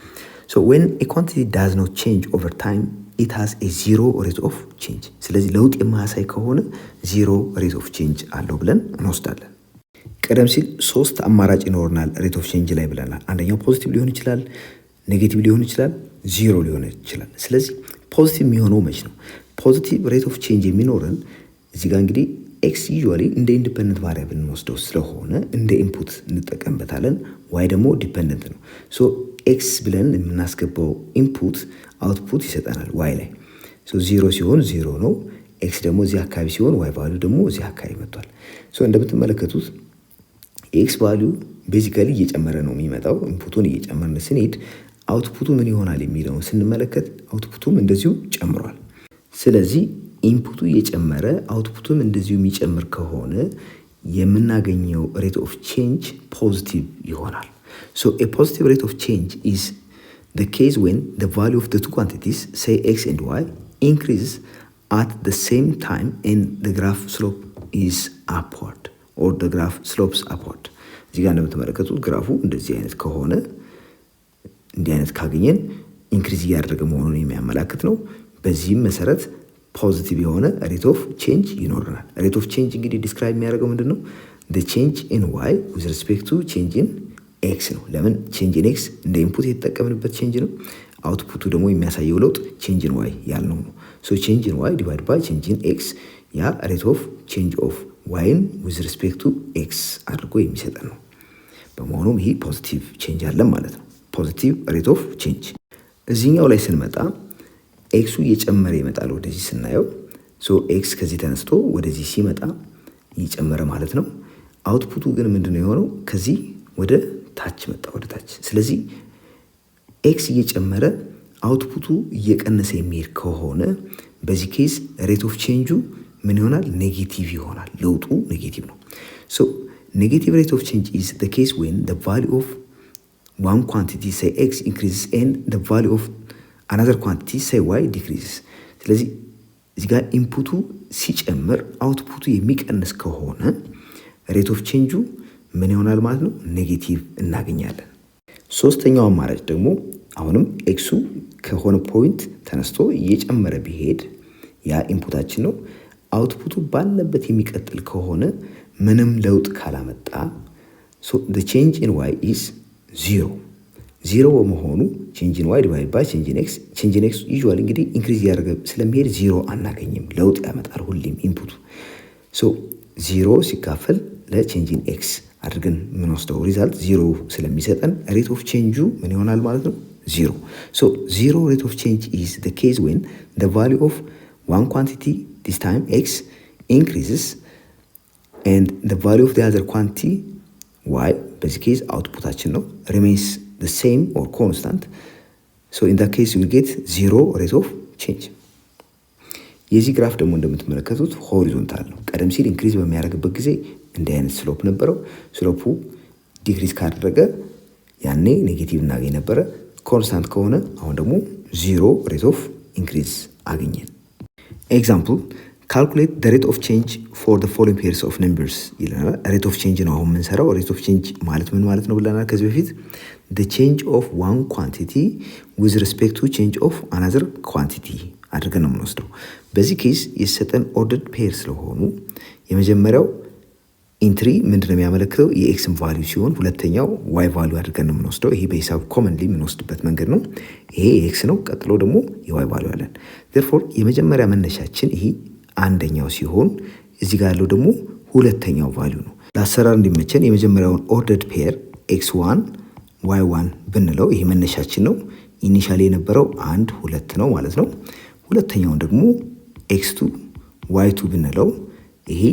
ሶ when a quantity does not change over time it has a zero rate of change። ስለዚህ ለውጥ የማያሳይ ከሆነ ዜሮ ሬት ኦፍ ቼንጅ አለው ብለን እንወስዳለን። ቀደም ሲል 3 አማራጭ ይኖርናል ሬት ኦፍ ቼንጅ ላይ ብለናል። አንደኛው ፖዚቲቭ ሊሆን ይችላል፣ ኔጌቲቭ ሊሆን ይችላል፣ ዜሮ ሊሆን ይችላል። ስለዚህ ፖዚቲቭ የሚሆነው መች ነው? ፖዚቲቭ ሬት ኦፍ ቼንጅ የሚኖረን እዚህ ጋር እንግዲህ ኤክስ ዩዥዋሊ እንደ ኢንዲፔንደንት ቫሪያብል እንወስደው ስለሆነ እንደ ኢንፑት እንጠቀምበታለን። ዋይ ደግሞ ዲፔንደንት ነው። ሶ ኤክስ ብለን የምናስገባው ኢንፑት አውትፑት ይሰጠናል ዋይ ላይ። ሶ ዜሮ ሲሆን ዜሮ ነው። ኤክስ ደግሞ እዚህ አካባቢ ሲሆን ዋይ ቫሉ ደግሞ እዚህ አካባቢ መጥቷል። ሶ እንደምትመለከቱት የኤክስ ቫሉ ቤዚካሊ እየጨመረ ነው የሚመጣው። ኢንፑቱን እየጨመርን ስንሄድ አውትፑቱ ምን ይሆናል የሚለውን ስንመለከት አውትፑቱም እንደዚሁ ጨምሯል። ስለዚህ ኢንፑቱ እየጨመረ አውትፑቱም እንደዚሁ የሚጨምር ከሆነ የምናገኘው ሬት ኦፍ ቼንጅ ፖዚቲቭ ይሆናል። ሶ ኤ ፖዚቲቭ ሬት ኦፍ ቼንጅ ኢዝ the case when the value of the two quantities, say x and y, increases at the same time and the graph slope is upward or the graph slopes upward። እዚህ ጋር እንደምትመለከቱት ግራፉ እንደዚህ አይነት ከሆነ እንዲህ አይነት ካገኘን ኢንክሪዝ እያደረገ መሆኑን የሚያመላክት ነው። በዚህም መሰረት ፖዚቲቭ የሆነ ሬት ኦፍ ቼንጅ ይኖረናል። ሬት ኦፍ ቼንጅ እንግዲህ ዲስክራይብ የሚያደርገው ምንድን ነው? the change in y with respect to change in x ነው። ለምን change in x እንደ ኢንፑት የተጠቀምንበት ቼንጅ ነው። አውትፑቱ ደግሞ የሚያሳየው ለውጥ change in y ያልነው ነው። so change in y divided by change in x ያ ሬት ኦፍ ቼንጅ ኦፍ ዋይን with respect to x አድርጎ የሚሰጠን ነው። በመሆኑም ይሄ ፖዚቲቭ ቼንጅ አለን ማለት ነው። ፖዚቲቭ ሬት ኦፍ ቼንጅ። እዚህኛው ላይ ስንመጣ ኤክሱ እየጨመረ ይመጣል ወደዚህ ስናየው። ሶ ኤክስ ከዚህ ተነስቶ ወደዚህ ሲመጣ እየጨመረ ማለት ነው። አውትፑቱ ግን ምንድነው የሆነው? ከዚህ ወደ ታች መጣ፣ ወደ ታች። ስለዚህ ኤክስ እየጨመረ አውትፑቱ እየቀነሰ የሚሄድ ከሆነ በዚህ ኬዝ ሬት ኦፍ ቼንጁ ምን ይሆናል? ኔጌቲቭ ይሆናል። ለውጡ ኔጌቲቭ ነው። ሶ ኔጌቲቭ ሬት ኦፍ ቼንጅ ኢዝ the case when the value of one quantity say x increases and the value of another quantity say y decreases። ስለዚህ እዚህ ጋር ኢንፑቱ ሲጨምር አውትፑቱ የሚቀንስ ከሆነ ሬት ኦፍ ቼንጁ ምን ይሆናል ማለት ነው? ኔጌቲቭ እናገኛለን። ሶስተኛው አማራጭ ደግሞ አሁንም ኤክሱ ከሆነ ፖይንት ተነስቶ እየጨመረ ቢሄድ ያ ኢንፑታችን ነው። አውትፑቱ ባለበት የሚቀጥል ከሆነ ምንም ለውጥ ካላመጣ so the change in y is ዜሮ። ዜሮ በመሆኑ change in y divided by change in x change in x usually እንግዲህ ኢንክሪዝ ያደረገ ስለሚሄድ ዜሮ አናገኝም። ለውጥ ያመጣል ሁሌም ኢንፑቱ። so ዜሮ ሲካፈል ለchange in x አድርገን የምንወስደው ሪዛልት ዜሮ ስለሚሰጠን ሬት ኦፍ ቼንጁ ምን ይሆናል ማለት ነው? ዜሮ። so zero rate of change is the case when the value of one quantity, this time x, increases and the value of the other quantity y, በዚህ ኬዝ አውትፑታችን ነው, remains the same or constant. so in that case you will get zero rate of change። የዚህ ግራፍ ደግሞ እንደምትመለከቱት ሆሪዞንታል ነው። ቀደም ሲል ኢንክሪዝ በሚያደርግበት ጊዜ እንዲህ አይነት ስሎፕ ነበረው። ስሎፑ ዲክሪዝ ካደረገ ያኔ ኔጌቲቭ እናገኝ ነበረ። ኮንስታንት ከሆነ አሁን ደግሞ ዜሮ ሬት ኦፍ ኢንክሪዝ አገኘን። ኤግዛምፕል ካልኩሌት the rate of change for the following pairs of numbers ይለናል። ሬት ኦፍ ቼንጅ ነው አሁን የምንሰራው። ሬት ኦፍ ቼንጅ ማለት ምን ማለት ነው ብለናል ከዚህ በፊት። the change of one quantity with respect to change of another quantity አድርገን ነው የምንወስደው። በዚህ ኬስ የሰጠን ኦርደርድ ፔር ስለሆኑ የመጀመሪያው ኢንትሪ ምንድነው የሚያመለክተው? የኤክስን ቫልዩ ሲሆን ሁለተኛው ዋይ ቫልዩ አድርገን ነው የምንወስደው። ይሄ በሂሳብ ኮመንሊ የምንወስድበት መንገድ ነው። ይሄ የኤክስ ነው፣ ቀጥሎ ደግሞ የዋይ ቫልዩ አለን። therefore የመጀመሪያ መነሻችን ይሄ አንደኛው ሲሆን እዚህ ጋር ያለው ደግሞ ሁለተኛው ቫልዩ ነው። ለአሰራር እንዲመቸን የመጀመሪያውን ኦርደርድ ፔር x1 y1 ብንለው ይሄ መነሻችን ነው። ኢኒሻሊ የነበረው 1 2 ነው ማለት ነው። ሁለተኛውን ደግሞ x2 y2 ብንለው ይሄ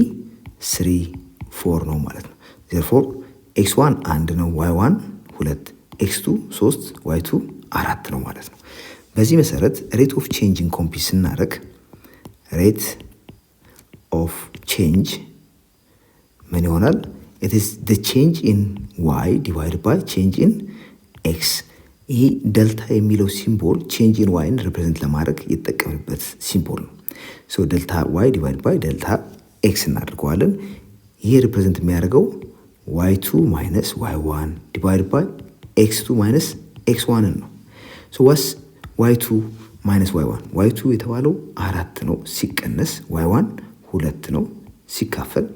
3 4 ነው ማለት ነው። therefore x1 1 ነው፣ y1 2፣ x2 3፣ y2 4 ነው ማለት ነው። በዚህ መሰረት ሬት ኦፍ ቼንጅን ኮምፒውት ስናደርግ ሬት ኦፍ ቼንጅ ምን ይሆናል? it is the change in y divided by change in x። ይሄ ደልታ የሚለው ሲምቦል ቼንጅ ኢን ዋይን ሪፕሬዘንት ለማድረግ የተጠቀምበት ሲምቦል ነው። ሶ ደልታ ዋይ ዲቫይድ ባይ ደልታ ኤክስ እናድርገዋለን። ይሄ ሪፕሬዘንት የሚያደርገው y2 ማይነስ y1 ዲቫይድ ባይ x2 ማይነስ x1 ነው። ሶ ዋስ y2 ማይነስ y1 y2 የተባለው 4 ነው ሲቀነስ y1 2 ነው ሲካፈል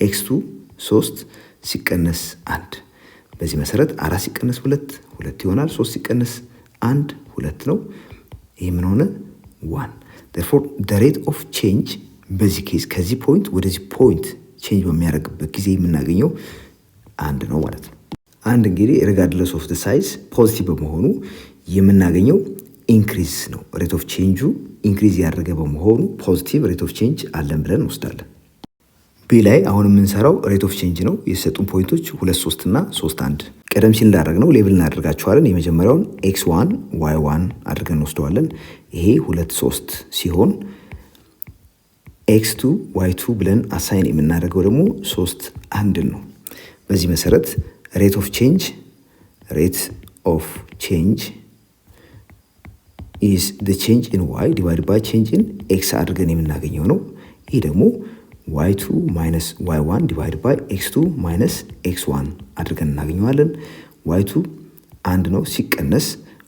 x2 3 ሲቀነስ 1። በዚህ መሰረት 4 ሲቀነስ 2 2 ይሆናል። 3 ሲቀነስ 1 2 ነው። ይሄ ምን ሆነ 1። therefore the rate of change በዚህ ኬዝ ከዚህ ፖይንት ወደዚህ ፖይንት ቼንጅ በሚያደርግበት ጊዜ የምናገኘው አንድ ነው ማለት ነው። አንድ እንግዲህ regardless of the size ፖዚቲቭ በመሆኑ የምናገኘው ኢንክሪዝ ነው። ሬት ኦፍ ቼንጁ ኢንክሪዝ ያደረገ በመሆኑ ፖዚቲቭ ሬት ኦፍ ቼንጅ አለን ብለን እንወስዳለን። ቢ ላይ አሁን የምንሰራው ሬት ኦፍ ቼንጅ ነው። የሰጡን ፖይንቶች 2 3 እና 3 1 ቀደም ሲል እንዳደረግነው ሌብል እናደርጋቸዋለን። የመጀመሪያውን x1 y1 አድርገን እንወስደዋለን። ይሄ 2 3 ሲሆን x2 y2 ብለን አሳይን የምናደርገው ደግሞ 3 1 ነው። በዚህ መሰረት ሬት ኦፍ ቼንጅ is the change in y divided by change in x አድርገን የምናገኘው ነው። ይሄ ደግሞ y2 minus y1 divided by x2 minus x1 አድርገን እናገኘዋለን። y2 1 ነው ሲቀነስ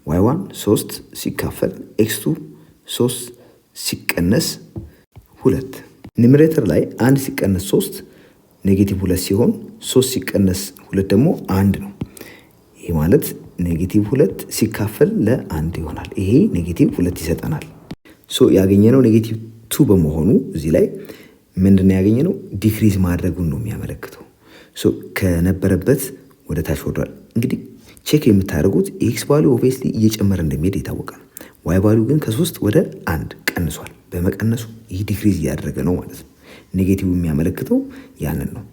y1 3 ሲካፈል x2 3 ሲቀነስ 2። ኒውመሬተር ላይ 1 ሲቀነስ 3 ኔጌቲቭ 2 ሲሆን 3 ሲቀነስ 2 ደግሞ 1 ነው። ይሄ ማለት ኔጌቲቭ 2 ሲካፈል ለ1 ይሆናል። ይሄ ኔጌቲቭ 2 ይሰጠናል። ሶ ያገኘነው ኔጌቲቭ 2 በመሆኑ እዚህ ላይ ምንድነው ያገኘነው? ዲክሪዝ ማድረጉን ነው የሚያመለክተው። ሶ ከነበረበት ወደ ታች ወርዷል። እንግዲህ ቼክ የምታደርጉት ኤክስ ቫልዩ ኦብቪየስሊ እየጨመረ እንደሚሄድ የታወቀ ነው። ዋይ ቫልዩ ግን ከ3 ወደ 1 ቀንሷል። በመቀነሱ ይህ ዲክሪዝ እያደረገ ነው ማለት ነው። ኔጌቲቭ የሚያመለክተው ያንን ነው።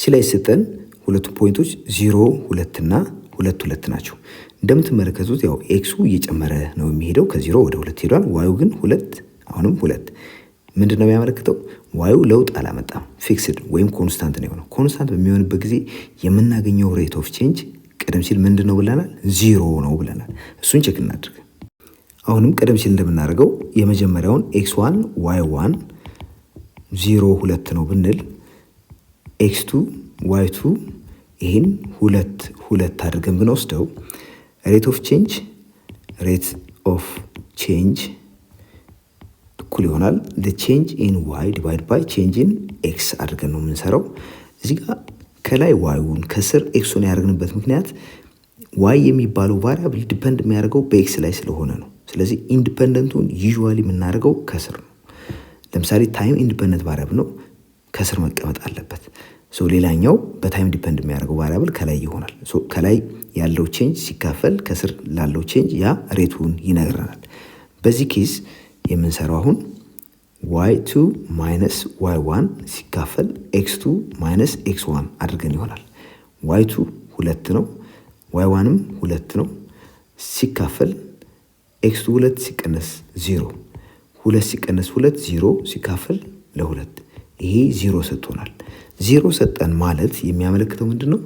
ሲላይ ሰጠን ሁለቱ ፖይንቶች 0 2 እና 2 2 ናቸው። እንደምትመለከቱት ያው ኤክሱ እየጨመረ ነው የሚሄደው ከ0 ወደ 2 ሄዷል። ዋዩ ግን 2 አሁንም 2 ምንድነው የሚያመለክተው? ዋዩ ለውጥ አላመጣም፣ ፊክስድ ወይም ኮንስታንት ነው የሆነው። ኮንስታንት በሚሆንበት ጊዜ የምናገኘው ሬት ኦፍ ቼንጅ ቀደም ሲል ምንድነው ብለናል? 0 ነው ብለናል። እሱን ቼክ እናድርግ። አሁንም ቀደም ሲል እንደምናደርገው የመጀመሪያውን x1 y1 0 2 ነው ብንል x2 y2 ይሄን 2 2 አድርገን ብንወስደው ሬት ኦፍ ቼንጅ እኩል ይሆናል the change in y divided by change in x አድርገን ነው የምንሰራው። እዚህ ጋር ከላይ ዋይውን ከስር ኤክሱን ያደርግንበት ምክንያት y የሚባለው ቫሪያብል ዲፔንድ የሚያደርገው በኤክስ ላይ ስለሆነ ነው። ስለዚህ ኢንዲፔንደንቱን ዩዥዋሊ የምናደርገው ከስር ነው። ለምሳሌ ታይም ኢንዲፔንደንት ቫሪያብል ነው፣ ከስር መቀመጥ አለበት። ሶ ሌላኛው በታይም ዲፔንድ የሚያደርገው ቫሪያብል ከላይ ይሆናል። ሶ ከላይ ያለው ቼንጅ ሲካፈል ከስር ላለው ቼንጅ ያ ሬቱን ይነግረናል። በዚህ ኬዝ የምንሰራው አሁን y2 minus y1 ሲካፈል x2 minus x1 አድርገን ይሆናል። y2 2 ነው፣ y1ም 2 ነው ሲካፈል x2 2 ሲቀነስ 0 2 ሲቀነስ 2 0 ሲካፈል ለ2 ይሄ 0 ሰጥቶናል። 0 ሰጠን ማለት የሚያመለክተው ምንድነው?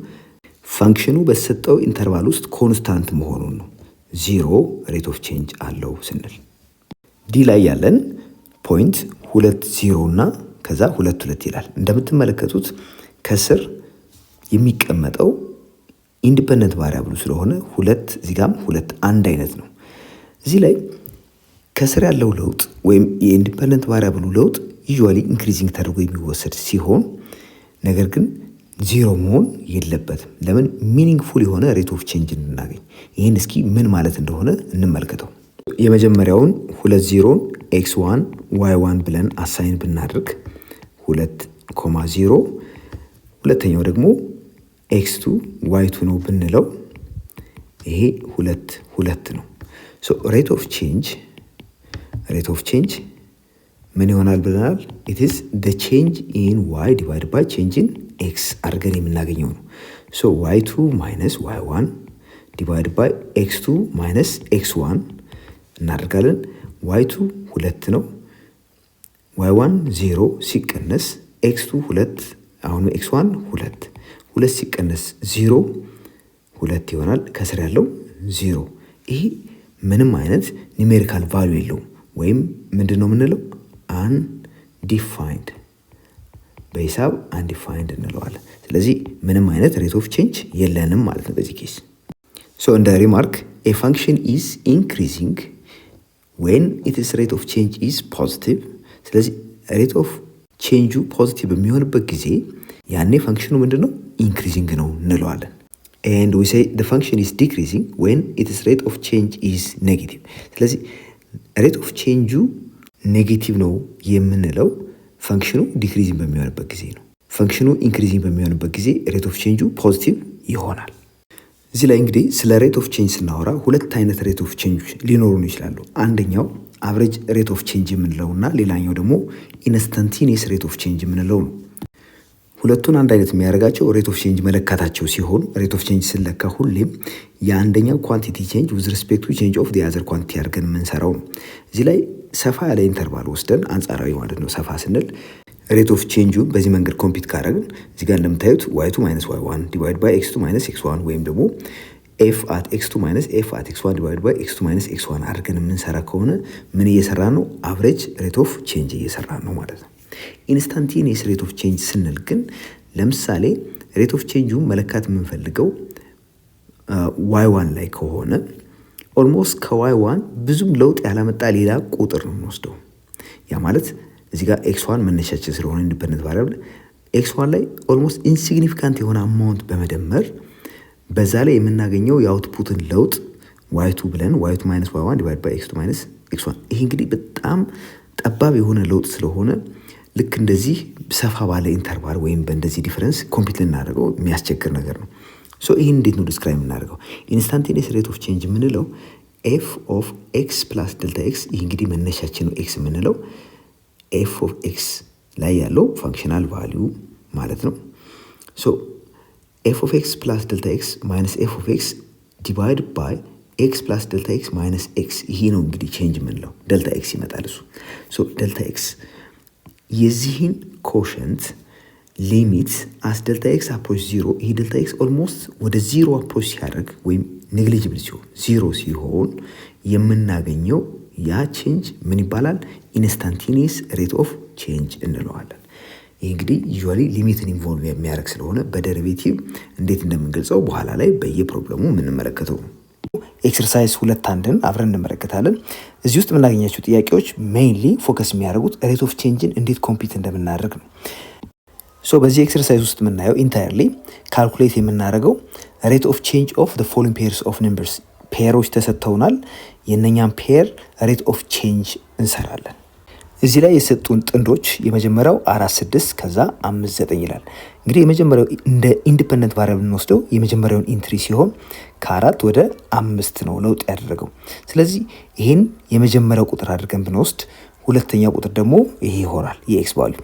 ፋንክሽኑ በተሰጠው ኢንተርቫል ውስጥ ኮንስታንት መሆኑን ነው። 0 ሬት ኦፍ ቼንጅ አለው ስንል ዲ ላይ ያለን ፖይንት 2 0 እና ከዛ 2 2 ይላል። እንደምትመለከቱት ከስር የሚቀመጠው ኢንዲፔንደንት ቫሪያብሉ ስለሆነ 2 እዚህ ጋርም 2 አንድ አይነት ነው። እዚህ ላይ ከስር ያለው ለውጥ ወይም የኢንዲፔንደንት ቫሪያብሉ ለውጥ ዩዥዋሊ ኢንክሪዚንግ ተደርጎ የሚወሰድ ሲሆን ነገር ግን 0 መሆን የለበትም። ለምን? ሚኒንግፉል የሆነ ሬት ኦፍ ቼንጅ እንድናገኝ። ይህን እስኪ ምን ማለት እንደሆነ እንመልከተው። የመጀመሪያውን 2 0 x1 y1 ብለን አሳይን ብናደርግ 2,0 ሁለተኛው ደግሞ x2 y2 ነው ብንለው ይሄ 2 2 ነው። ሶ ሬት ኦፍ ቼንጅ ምን ይሆናል ብለናል? it is the change in y divided by change in x አድርገን የምናገኘው ነው። ሶ y2 minus y1 divided by x2 minus x1 እናደርጋለን። y2 2 ነው፣ y1 0 ሲቀነስ x2 2 አሁን x1 2 2 ሲቀነስ 0 2 ይሆናል። ከስር ያለው 0 ይሄ ምንም አይነት ኒሜሪካል ቫልዩ የለውም ወይም ምንድነው የምንለው? አንዲፋይንድ በሂሳብ አንዲፋይንድ እንለዋለን። ስለዚህ ምንም አይነት ሬት ኦፍ ቼንጅ የለንም ማለት ነው በዚህ ኬስ። ሶ እንደ ሪማርክ ኤ ፋንክሽን ኢዝ ኢንክሪዚንግ ዌን ኢትስ ሬት ኦፍ ቼንጅ ኢዝ ፖዚቲቭ። ስለዚህ ሬት ኦፍ ቼንጁ ፖዚቲቭ በሚሆንበት ጊዜ ያኔ ፋንክሽኑ ምንድን ነው? ኢንክሪዚንግ ነው እንለዋለን። ኤንድ ዊ ሴይ ዘ ፋንክሽን ኢዝ ዲክሪዚንግ ዌን ኢትስ ሬት ኦፍ ቼንጅ ኢዝ ኔጌቲቭ። ስለዚህ ሬት ኦፍ ቼንጁ ኔጌቲቭ ነው የምንለው ፋንክሽኑ ዲክሪዚንግ በሚሆንበት ጊዜ ነው። ፋንክሽኑ ኢንክሪዚንግ በሚሆንበት ጊዜ ሬት ኦፍ ቼንጁ ፖዚቲቭ ይሆናል። እዚህ ላይ እንግዲህ ስለ ሬት ኦፍ ቼንጅ ስናወራ ሁለት አይነት ሬት ኦፍ ቼንጅ ሊኖሩን ይችላሉ። አንደኛው አቨሬጅ ሬት ኦፍ ቼንጅ የምንለው እና ሌላኛው ደግሞ ኢንስታንቲኒየስ ሬት ኦፍ ቼንጅ የምንለው ነው። ሁለቱን አንድ አይነት የሚያደርጋቸው ሬት ኦፍ ቼንጅ መለካታቸው ሲሆን ሬት ኦፍ ቼንጅ ስለካ ሁሌም የአንደኛው ኳንቲቲ ቼንጅ ዊዝ ሪስፔክት ቱ ቼንጅ ኦፍ ዲ አዘር ኳንቲቲ አድርገን የምንሰራው ነው። እዚህ ላይ ሰፋ ያለ ኢንተርቫል ወስደን አንጻራዊ ማለት ነው። ሰፋ ስንል ሬት ኦፍ ቼንጁን በዚህ መንገድ ኮምፒት ካደረግን እዚህ ጋር እንደምታዩት y2 - y1 ዲቫይድ ባይ x2 - x1 ወይም ደግሞ f at x2 - f at x1 ዲቫይድ ባይ x2 - x1 አድርገን የምንሰራ ከሆነ ምን እየሰራ ነው? አቨሬጅ ሬት ኦፍ ቼንጅ እየሰራ ነው ማለት ነው። ኢንስታንቲኒየስ ሬት ኦፍ ቼንጅ ስንል ግን ለምሳሌ ሬት ኦፍ ቼንጁን መለካት የምንፈልገው y1 ላይ ከሆነ ኦልሞስት ከy1 ብዙም ለውጥ ያላመጣ ሌላ ቁጥር ነው የምንወስደው። ያ ማለት እዚህ ጋር x1 መነሻችን ስለሆነ ኢንዲፔንደንት ቫሪያብል x1 ላይ ኦልሞስት ኢንሲግኒፊካንት የሆነ አማውንት በመደመር በዛ ላይ የምናገኘው የአውትፑትን ለውጥ y2 ብለን y2 - y1 ዲቫይድ ባይ x2 - x1። ይሄ እንግዲህ በጣም ጠባብ የሆነ ለውጥ ስለሆነ ልክ እንደዚህ ሰፋ ባለ ኢንተርቫል ወይም በእንደዚህ ዲፈረንስ ኮምፒት ልናደርገው የሚያስቸግር ነገር ነው። ሶ ይህን እንዴት ነው ዲስክራይብ የምናደርገው? ኢንስታንቴኒየስ ሬት ኦፍ ቼንጅ የምንለው ኤፍ ኦፍ ኤክስ ፕላስ ዴልታ ኤክስ፣ ይህ እንግዲህ መነሻችን ነው ኤክስ የምንለው ኤፍ ኦፍ ኤክስ ላይ ያለው ፋንክሽናል ቫሊዩ ማለት ነው። ሶ ኤፍ ኦፍ ኤክስ ፕላስ ዴልታ ኤክስ ማይነስ ኤፍ ኦፍ ኤክስ ዲቫይድ ባይ ኤክስ ፕላስ ዴልታ ኤክስ ማይነስ ኤክስ፣ ይሄ ነው እንግዲህ ቼንጅ የምንለው። ዴልታ ኤክስ ይመጣል እሱ። ሶ ዴልታ ኤክስ የዚህን ኮሸንት ሊሚት አስ ዴልታ ኤክስ አፕሮች ዚሮ፣ ይሄ ዴልታ ኤክስ ኦልሞስት ወደ ዚሮ አፕሮች ሲያደርግ ወይም ኔግሊጅብል ሲሆን ዚሮ ሲሆን የምናገኘው ያ ቼንጅ ምን ይባላል? ኢንስታንቲኒየስ ሬት ኦፍ ቼንጅ እንለዋለን። ይህ እንግዲህ ዩዥዋሊ ሊሚትን ኢንቮልቭ የሚያደርግ ስለሆነ በደሪቬቲቭ እንዴት እንደምንገልጸው በኋላ ላይ በየፕሮብለሙ የምንመለከተው ነው። ኤክሰርሳይዝ 2.1ን አብረን እንመለከታለን። እዚህ ውስጥ የምናገኛቸው ጥያቄዎች ሜይንሊ ፎከስ የሚያደርጉት ሬት ኦፍ ቼንጅን እንዴት ኮምፒት እንደምናደርግ ነው። ሶ በዚህ ኤክሰርሳይዝ ውስጥ የምናየው ኢንታየርሊ ካልኩሌት የምናደርገው ሬት ኦፍ ቼንጅ ኦፍ ዘ ፎሎዊንግ ፔርስ ኦፍ ነምበርስ፣ ፔሮች ተሰጥተውናል። የእነኛም ፔር ሬት ኦፍ ቼንጅ እንሰራለን። እዚህ ላይ የሰጡን ጥንዶች የመጀመሪያው 4 6 ከዛ 5 9 ይላል። እንግዲህ የመጀመሪያው እንደ ኢንዲፔንደንት ቫሪያብል እንወስደው የመጀመሪያውን ኢንትሪ ሲሆን ከ4 ወደ 5 ነው ለውጥ ያደረገው። ስለዚህ ይህን የመጀመሪያው ቁጥር አድርገን ብንወስድ ሁለተኛው ቁጥር ደግሞ ይሄ ይሆናል። የኤክስ ቫልዩ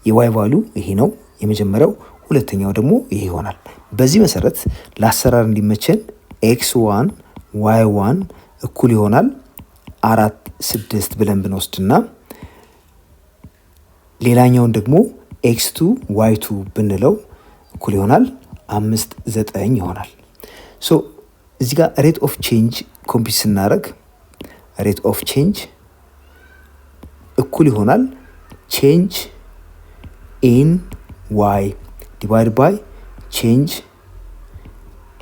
የዋይ ቫልዩ ይሄ ነው የመጀመሪያው፣ ሁለተኛው ደግሞ ይሄ ይሆናል። በዚህ መሰረት ለአሰራር እንዲመቸን x1 y1 እኩል ይሆናል 4 6 ብለን ብንወስድና ሌላኛውን ደግሞ x2 y2 ብንለው እኩል ይሆናል 5 9 ይሆናል። ሶ እዚህ ጋር ሬት ኦፍ ቼንጅ ኮምፒት ስናደርግ ሬት ኦፍ ቼንጅ እኩል ይሆናል ቼንጅ ኢን ዋይ ዲቫይድ ባይ ቼንጅ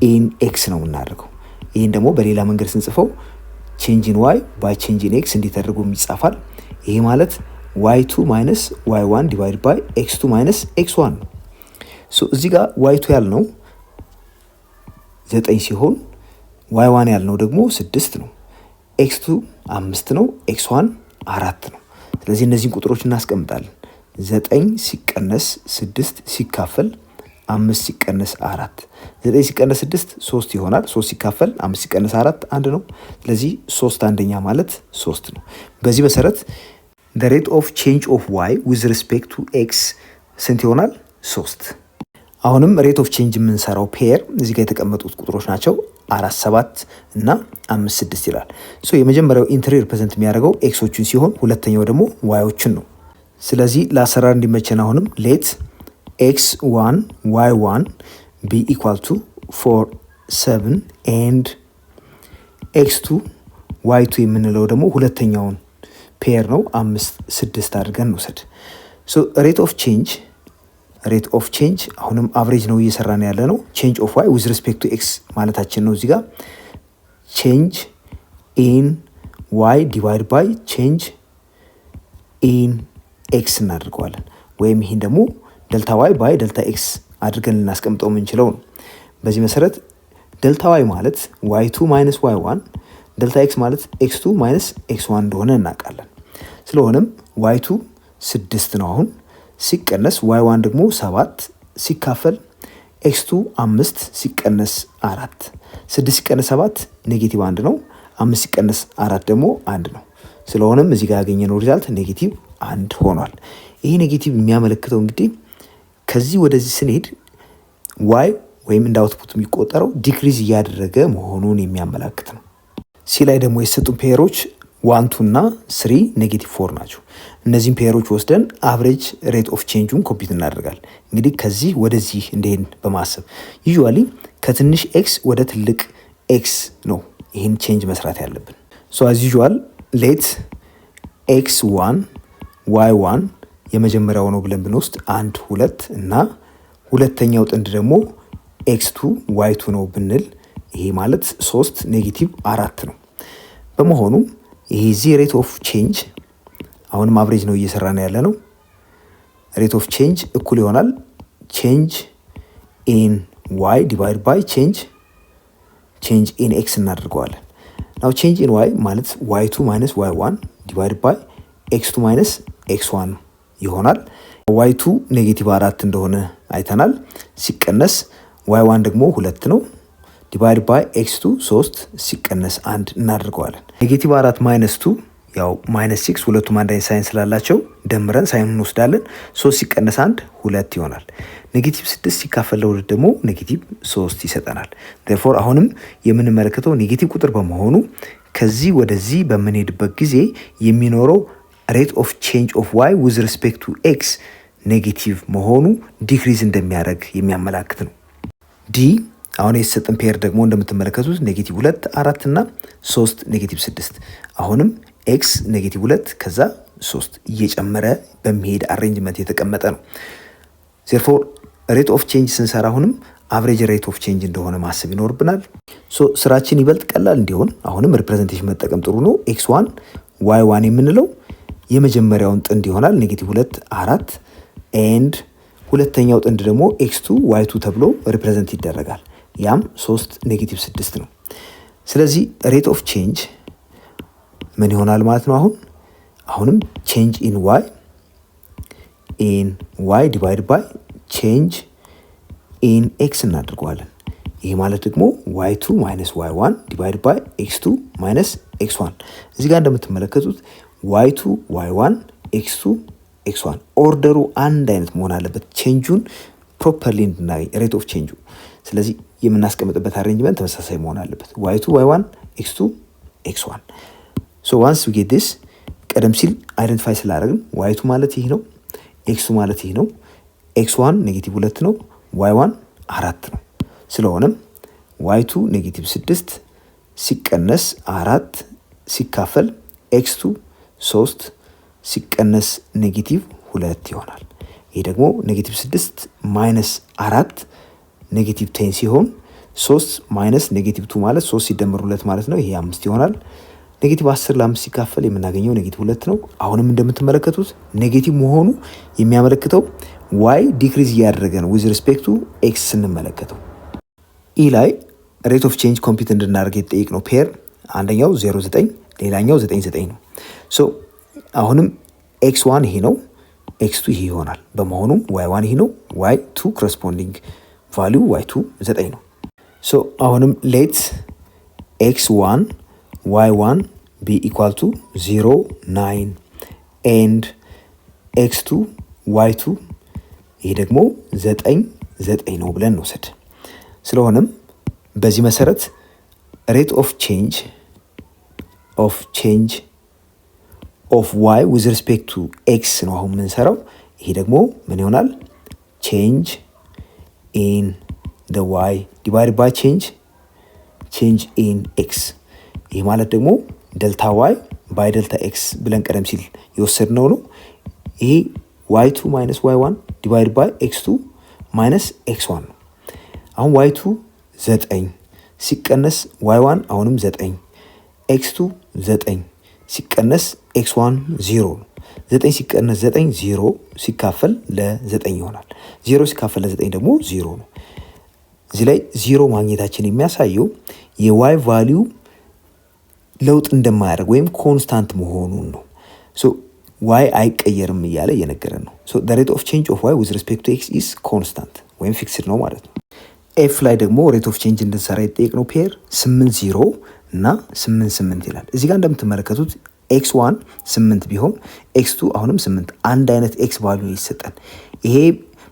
ኢን ኤክስ ነው የምናደርገው። ይህን ደግሞ በሌላ መንገድ ስንጽፈው ቼንጅ ኢን ዋይ ባይ ቼንጅ ኢን ኤክስ እንዲህ ተደርጎ ይጻፋል። ይሄ ማለት y2 ማይነስ y1 ዲቫይድ ባይ x2 ማይነስ x1 ነው። ሶ እዚህ ጋር y2 ያልነው 9 ሲሆን y1 ያልነው ደግሞ 6 ነው። x2 5 ነው፣ x1 4 ነው። ስለዚህ እነዚህን ቁጥሮች እናስቀምጣለን። 9 ሲቀነስ 6 ሲካፈል 5 ሲቀነስ 4፣ 9 ሲቀነስ 6 3 ይሆናል። 3 ሲካፈል 5 ሲቀነስ 4 1 ነው። ስለዚህ 3 አንደኛ ማለት 3 ነው። በዚህ መሰረት the rate of change of y with respect to x ስንት ይሆናል? 3። አሁንም ሬት ኦፍ ቼንጅ የምንሰራው ፔር እዚህ ጋር የተቀመጡት ቁጥሮች ናቸው። 4 7 እና 5 6 ይላል። ሶ የመጀመሪያው ኢንትሪ ሪፕሬዘንት የሚያደርገው ኤክሶችን ሲሆን ሁለተኛው ደግሞ ዋዮችን ነው። ስለዚህ ለአሰራር እንዲመቸን አሁንም ሌት x1 y1 be equal to 4 7 and x2 y2 የምንለው ደግሞ ሁለተኛውን ፔር ነው 5 6 አድርገን እንውሰድ። ሶ ሬት ኦፍ ቼንጅ ሬት ኦፍ ቼንጅ አሁንም አቨሬጅ ነው እየሰራን ያለ ነው። ቼንጅ ኦፍ ዋይ ዊዝ ሪስፔክት ቱ ኤክስ ማለታችን ነው። እዚህ ጋር ቼንጅ ኢን ዋይ ዲቫይድ ባይ ቼንጅ ኢን ኤክስ እናደርገዋለን። ወይም ይህን ደግሞ ደልታ ዋይ ባይ ደልታ ኤክስ አድርገን ልናስቀምጠው የምንችለው ነው። በዚህ መሰረት ደልታ ዋይ ማለት ዋይ ቱ ማይነስ ዋይ ዋን፣ ደልታ ኤክስ ማለት ኤክስ ቱ ማይነስ ኤክስ ዋን እንደሆነ እናውቃለን። ስለሆነም ዋይ ቱ 6 ነው አሁን ሲቀነስ ዋይ ዋን ደግሞ 7 ሲካፈል ኤክስ ቱ 5 ሲቀነስ 4፣ 6 ሲቀነስ 7 ኔጌቲቭ 1 ነው። 5 ሲቀነስ 4 ደግሞ 1 ነው። ስለሆነም እዚህ ጋር ያገኘነው ሪዛልት ኔጌቲቭ 1 ሆኗል። ይሄ ኔጌቲቭ የሚያመለክተው እንግዲህ ከዚህ ወደዚህ ስንሄድ ዋይ ወይም እንደ አውትፑት የሚቆጠረው ዲክሪዝ እያደረገ መሆኑን የሚያመላክት ነው። ሲ ላይ ደግሞ የሰጡ ፔየሮች 1 2 እና 3 ኔጌቲቭ 4 ናቸው። እነዚህን ፔየሮች ወስደን አቨሬጅ ሬት ኦፍ ቼንጁን ኮምፒውት እናደርጋለን። እንግዲህ ከዚህ ወደዚህ እንደሄን በማሰብ ዩዥዋሊ ከትንሽ ኤክስ ወደ ትልቅ ኤክስ ነው ይህን ቼንጅ መስራት ያለብን። ሶ አዝ ዩዥዋል ሌት ኤክስ 1 ዋይ 1 የመጀመሪያው ነው ብለን ብንወስድ 1 2 እና ሁለተኛው ጥንድ ደግሞ ኤክስ 2 ዋይ 2 ነው ብንል ይሄ ማለት 3 ኔጌቲቭ 4 ነው። በመሆኑም ይሄ ዚ ሬት ኦፍ ቼንጅ አሁንም አቨሬጅ ነው እየሰራ ነው ያለ ነው። ሬት ኦፍ ቼንጅ እኩል ይሆናል ቼንጅ ኢን ዋይ ዲቫይድ ባይ ቼንጅ ኢን ኤክስ እናደርገዋለን። ናው ቼንጅ ኢን ዋይ ማለት ዋይ 2 ማይነስ ዋይ 1 ዲቫይድ ባይ ኤክስ 2 ማይነስ ኤክስ 1 ይሆናል። ዋይ 2 ኔጌቲቭ 4 እንደሆነ አይተናል። ሲቀነስ ዋይ 1 ደግሞ 2 ነው ዲቫይድ ባይ ኤክስ 2 3 ሲቀነስ 1 እናደርገዋለን። ኔጌቲቭ 4 ማይነስ 2 ያው ማይነስ 6 ሁለቱም አንድ አይነት ሳይን ስላላቸው ደምረን ሳይኑን እንወስዳለን። 3 ሲቀነስ 1 2 ይሆናል። ኔጌቲቭ 6 ሲካፈል ለ2 ደግሞ ኔጌቲቭ 3 ይሰጠናል። ዴርፎር አሁንም የምንመለከተው ኔጌቲቭ ቁጥር በመሆኑ ከዚህ ወደዚህ በምንሄድበት ጊዜ የሚኖረው ሬት ኦፍ ቼንጅ ኦፍ ዋይ ዊዝ ሪስፔክት ቱ ኤክስ ኔጌቲቭ መሆኑ ዲክሪዝ እንደሚያደርግ የሚያመላክት ነው። ዲ አሁን የተሰጠን ፔር ደግሞ እንደምትመለከቱት ኔጌቲቭ 2 4 እና 3 ኔጌቲቭ 6 አሁንም ኤክስ ኔጌቲቭ 2 ከዛ 3 እየጨመረ በሚሄድ አሬንጅመንት የተቀመጠ ነው። ዜርፎር ሬት ኦፍ ቼንጅ ስንሰራ አሁንም አቨሬጅ ሬት ኦፍ ቼንጅ እንደሆነ ማሰብ ይኖርብናል። ሶ ስራችን ይበልጥ ቀላል እንዲሆን አሁንም ሪፕሬዘንቴሽን መጠቀም ጥሩ ነው። ኤክስ 1 ዋይ 1 የምንለው የመጀመሪያውን ጥንድ ይሆናል ኔጌቲቭ 2 4 ኤንድ ሁለተኛው ጥንድ ደግሞ ኤክስ 2 ዋይ 2 ተብሎ ሪፕሬዘንት ይደረጋል። ያም 3 ኔጌቲቭ 6 ነው። ስለዚህ ሬት ኦፍ ቼንጅ ምን ይሆናል ማለት ነው? አሁንም ቼንጅ ኢን ዋይ ዲቫይድ ባይ ቼንጅ ኢን ኤክስ እናደርገዋለን። ይሄ ማለት ደግሞ ዋይ 2 ማይነስ ዋይ 1 ዲቫይድ ባይ ኤክስ 2 ማይነስ ኤክስ 1። እዚህ ጋር እንደምትመለከቱት ዋይ 2 ዋይ 1 ኤክስ 2 ኤክስ 1 ኦርደሩ አንድ አይነት መሆን አለበት ቼንጁን ፕሮፐርሊ እንድናገኝ ሬት ኦፍ ቼንጁ። ስለዚህ የምናስቀምጥበት አሬንጅመንት ተመሳሳይ መሆን አለበት። ዋይ 2 ዋይ 1 ኤክስ 2 ኤክስ 1። ሶ ዋንስ ዊ ጌት ዲስ ቀደም ሲል አይደንቲፋይ ስላደረግን ዋይ 2 ማለት ይህ ነው፣ ኤክስ 2 ማለት ይህ ነው፣ ኤክስ 1 ኔጌቲቭ 2 ነው፣ ዋይ 1 4 ነው። ስለሆነም ዋይ 2 ኔጌቲቭ 6 ሲቀነስ 4 ሲካፈል ኤክስ 2 3 ሲቀነስ ኔጌቲቭ 2 ይሆናል። ይሄ ደግሞ ኔጌቲቭ 6 ማይነስ 4 ኔጌቲቭ 10 ሲሆን 3 ማይነስ ኔጌቲቭ 2 ማለት 3 ሲደመር 2 ማለት ነው። ይሄ 5 ይሆናል። ኔጌቲቭ 10 ለ5 ሲካፈል የምናገኘው ኔጌቲቭ 2 ነው። አሁንም እንደምትመለከቱት ኔጌቲቭ መሆኑ የሚያመለክተው ዋይ ዲክሪዝ እያደረገ ነው ዊዝ ሪስፔክት ቱ ኤክስ ስንመለከተው። ኢ ላይ ሬት ኦፍ ቼንጅ ኮምፒውት እንድናደርግ የተጠየቅነው ፔር አንደኛው 0.9 ሌላኛው 9.9 ነው። ሶ አሁንም ኤክስ 1 ይሄ ነው፣ ኤክስ 2 ይሄ ይሆናል። በመሆኑም ዋይ 1 ይሄ ነው፣ ዋይ 2 ኮረስፖንዲንግ ቫሊዩ ዋይ 2 9 ነው። ሶ አሁንም ሌት ኤክስ 1 ዋይ 1 ቢ ኢኳል ቱ 0 9 ኤንድ ኤክስ 2 ዋይ 2 ይሄ ደግሞ 9 ነው ብለን እንውሰድ። ስለሆነም በዚህ መሰረት ሬት ኦፍ ቼንጅ ኦፍ ዋይ ዊዝ ሪስፔክት ቱ ኤክስ ነው አሁን የምንሰራው። ይሄ ደግሞ ምን ይሆናል? ቼንጅ ኢን ደ ዋይ ዲቫይድ ባይ ቼንጅ ኢን ኤክስ። ይህ ማለት ደግሞ ደልታ ዋይ ባይ ደልታ ኤክስ ብለን ቀደም ሲል የወሰድነው ነው። ይሄ ዋይ 2 ማይነስ ዋይ 1 ዲቫይድ ባይ ኤክስ2 ማይነስ ኤክስ1 ነው። አሁን ዋይ2 9 ሲቀነስ ዋይ1 አሁንም 9 ኤክስ2 9 ሲቀነስ ኤክስ1 0 ነው። 9 ሲቀነስ 9 0 ሲካፈል ለ9 ይሆናል። 0 ሲካፈል ለ9 ደግሞ 0 ነው። እዚህ ላይ 0 ማግኘታችን የሚያሳየው የዋይ ቫሊዩ ለውጥ እንደማያደርግ ወይም ኮንስታንት መሆኑን ነው። ሶ ዋይ አይቀየርም እያለ እየነገረን ነው። ሶ the rate of change of y with respect to x is constant ወይም ፊክስድ ነው ማለት ነው። ኤፍ ላይ ደግሞ ሬት ኦፍ ቼንጅ እንድንሰራ የተጠየቅነው ፔር 8 0 እና 8 8 ይላል። እዚህ ጋር እንደምትመለከቱት x1 8 ቢሆን x2 አሁንም 8 አንድ አይነት ኤክስ ቫልዩ ይሰጣል። ይሄ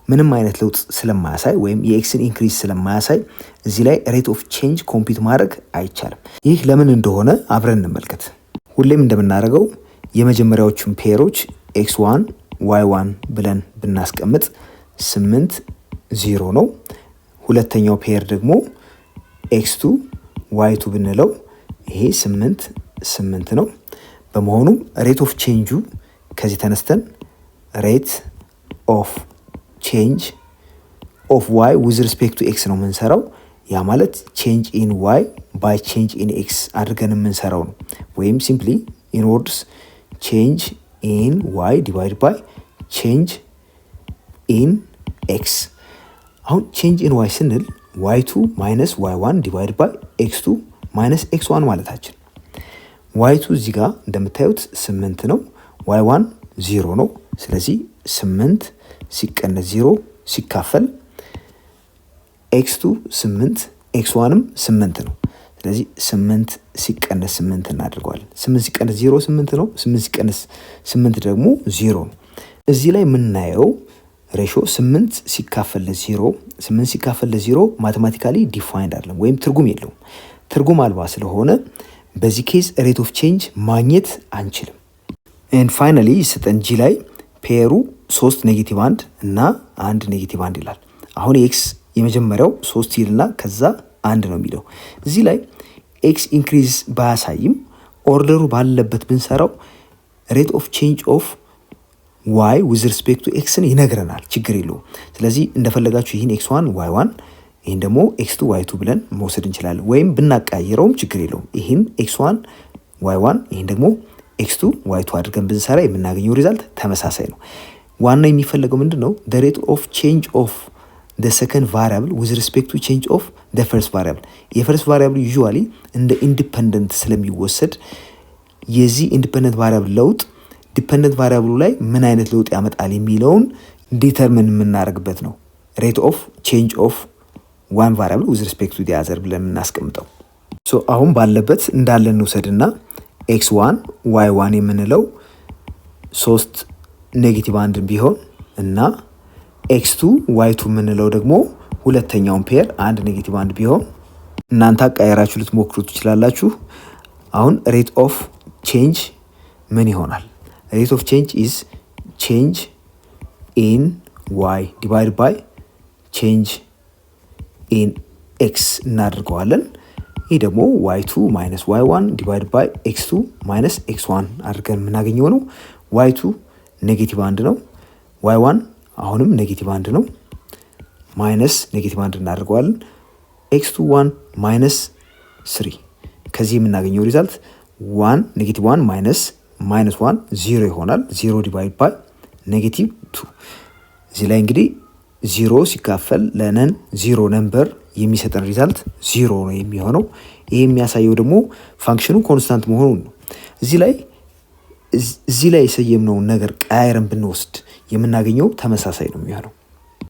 ምንም አይነት ለውጥ ስለማያሳይ ወይም የኤክስን ኢንክሪዝ ስለማያሳይ እዚህ ላይ ሬት ኦፍ ቼንጅ ኮምፒት ማድረግ አይቻልም። ይህ ለምን እንደሆነ አብረን እንመልከት። ሁሌም እንደምናደርገው የመጀመሪያዎቹን ፔሮች x1 y1 ብለን ብናስቀምጥ 8 0 ነው። ሁለተኛው ፔር ደግሞ x2 y2 ብንለው ይሄ 8 8 ነው። በመሆኑም ሬት ኦፍ ቼንጁ ከዚህ ተነስተን ሬት ኦፍ ቼንጅ ኦፍ ዋይ ዊዝ ሪስፔክት ቱ ኤክስ ነው የምንሰራው። ያ ማለት ቼንጅ ኢን ዋይ ባይ ቼንጅ ኢን ኤክስ አድርገን የምንሰራው ነው። ወይም ሲምፕሊ ኢን ወርድስ ቼንጅ ኢን ዋይ ዲቫይድ ባይ ቼንጅ ኢን ኤክስ። አሁን ቼንጅ ኢን ዋይ ስንል ዋይ2 ማይነስ ዋይ1 ዲቫይድ ባይ ኤክስ2 ማይነስ ኤክስ1 ማለታችን። ዋይ2 እዚህ ጋር እንደምታዩት 8 ነው። ዋይ1 0 ነው። ስለዚህ 8 ሲቀነስ 0 ሲካፈል ኤክስ2 8 ኤክስ1ም 8 ነው። ስለዚህ 8 ሲቀነስ 8 እናደርገዋለን። 8 ሲቀነስ 0 8 ነው። 8 ሲቀነስ 8 ደግሞ 0 ነው። እዚህ ላይ የምናየው ሬሾ 8 ሲካፈል ለ0 8 ሲካፈል ለ0 ማቴማቲካሊ ዲፋይንድ አይደለም ወይም ትርጉም የለውም። ትርጉም አልባ ስለሆነ በዚህ ኬዝ ሬት ኦፍ ቼንጅ ማግኘት አንችልም። ኤንድ ፋይናሊ ይሰጠን ጂ ላይ ፔሩ 3 ኔጌቲቭ 1 እና 1 ኔጌቲቭ 1 ይላል። አሁን ኤክስ የመጀመሪያው 3 ይልና ከዛ 1 ነው የሚለው። እዚህ ላይ ኤክስ ኢንክሪዝ ባያሳይም ኦርደሩ ባለበት ብንሰራው ሬት ኦፍ ቼንጅ ኦፍ ዋይ ዊዝ ሪስፔክት ቱ ኤክስን ይነግረናል። ችግር የለውም። ስለዚህ እንደፈለጋችሁ ይህን ኤክስ1 ዋይ1 ይህን ደግሞ ኤክስ2 ዋይ2 ብለን መውሰድ እንችላለን። ወይም ብናቀያይረውም ችግር የለውም። ይህን ኤክስ1 ዋይ1 ይህን ደግሞ ኤክስ2 ዋይ2 አድርገን ብንሰራ የምናገኘው ሪዛልት ተመሳሳይ ነው። ዋና የሚፈለገው ምንድን ነው? the rate of change of the second variable with respect to change of the first variable። የፈርስት ቫሪያብል ዩዥዋሊ እንደ ኢንዲፐንደንት ስለሚወሰድ የዚህ ኢንዲፐንደንት ቫሪያብል ለውጥ ዲፐንደንት ቫሪያብሉ ላይ ምን አይነት ለውጥ ያመጣል የሚለውን ዲተርሚን የምናደርግበት ነው። ሬት ኦፍ ቼንጅ ኦፍ ዋን ቫሪያብል ዊዝ ሪስፔክት ቱ ዲ አዘር ብለን የምናስቀምጠው። ሶ አሁን ባለበት እንዳለን እንውሰድና ኤክስ1 ዋይ1 የምንለው 3 ኔጌቲቭ 1 ቢሆን እና ኤክስ2 ዋይ2 የምንለው ደግሞ ሁለተኛውን ፔር 1 ኔጌቲቭ 1 ቢሆን እናንተ አቃየራችሁ ልትሞክሩ ትችላላችሁ። አሁን ሬት ኦፍ ቼንጅ ምን ይሆናል? ሬት ኦፍ ቼንጅ ኢዝ ቼንጅ ኢን ዋይ ዲቫይድ ባይ ቼንጅ ኢን ኤክስ እናድርገዋለን። ይህ ደግሞ ዋይ2 ማይነስ ዋይ1 ዲቫይድ ባይ ኤክስ2 ማይነስ ኤክስ1 አድርገን የምናገኘው ነው። ዋይ2 ኔጌቲቭ 1 ነው። ዋይ1 አሁንም ኔጌቲቭ 1 ነው። ማይነስ ኔጌቲቭ 1 እናደርገዋለን። ኤክስ2 1 ማይነስ 3 ከዚህ የምናገኘው ሪዛልት 1 ኔጌቲቭ 1 ማይነስ 1 0 ይሆናል። 0 ዲቫይድ ባይ ኔጌቲቭ 2 እዚህ ላይ እንግዲህ 0 ሲካፈል ለነን 0 ነምበር የሚሰጠን ሪዛልት 0 ነው የሚሆነው። ይሄ የሚያሳየው ደግሞ ፋንክሽኑ ኮንስታንት መሆኑን ነው። እዚህ ላይ የሰየምነውን ነገር ቀያይረን ብንወስድ የምናገኘው ተመሳሳይ ነው የሚሆነው።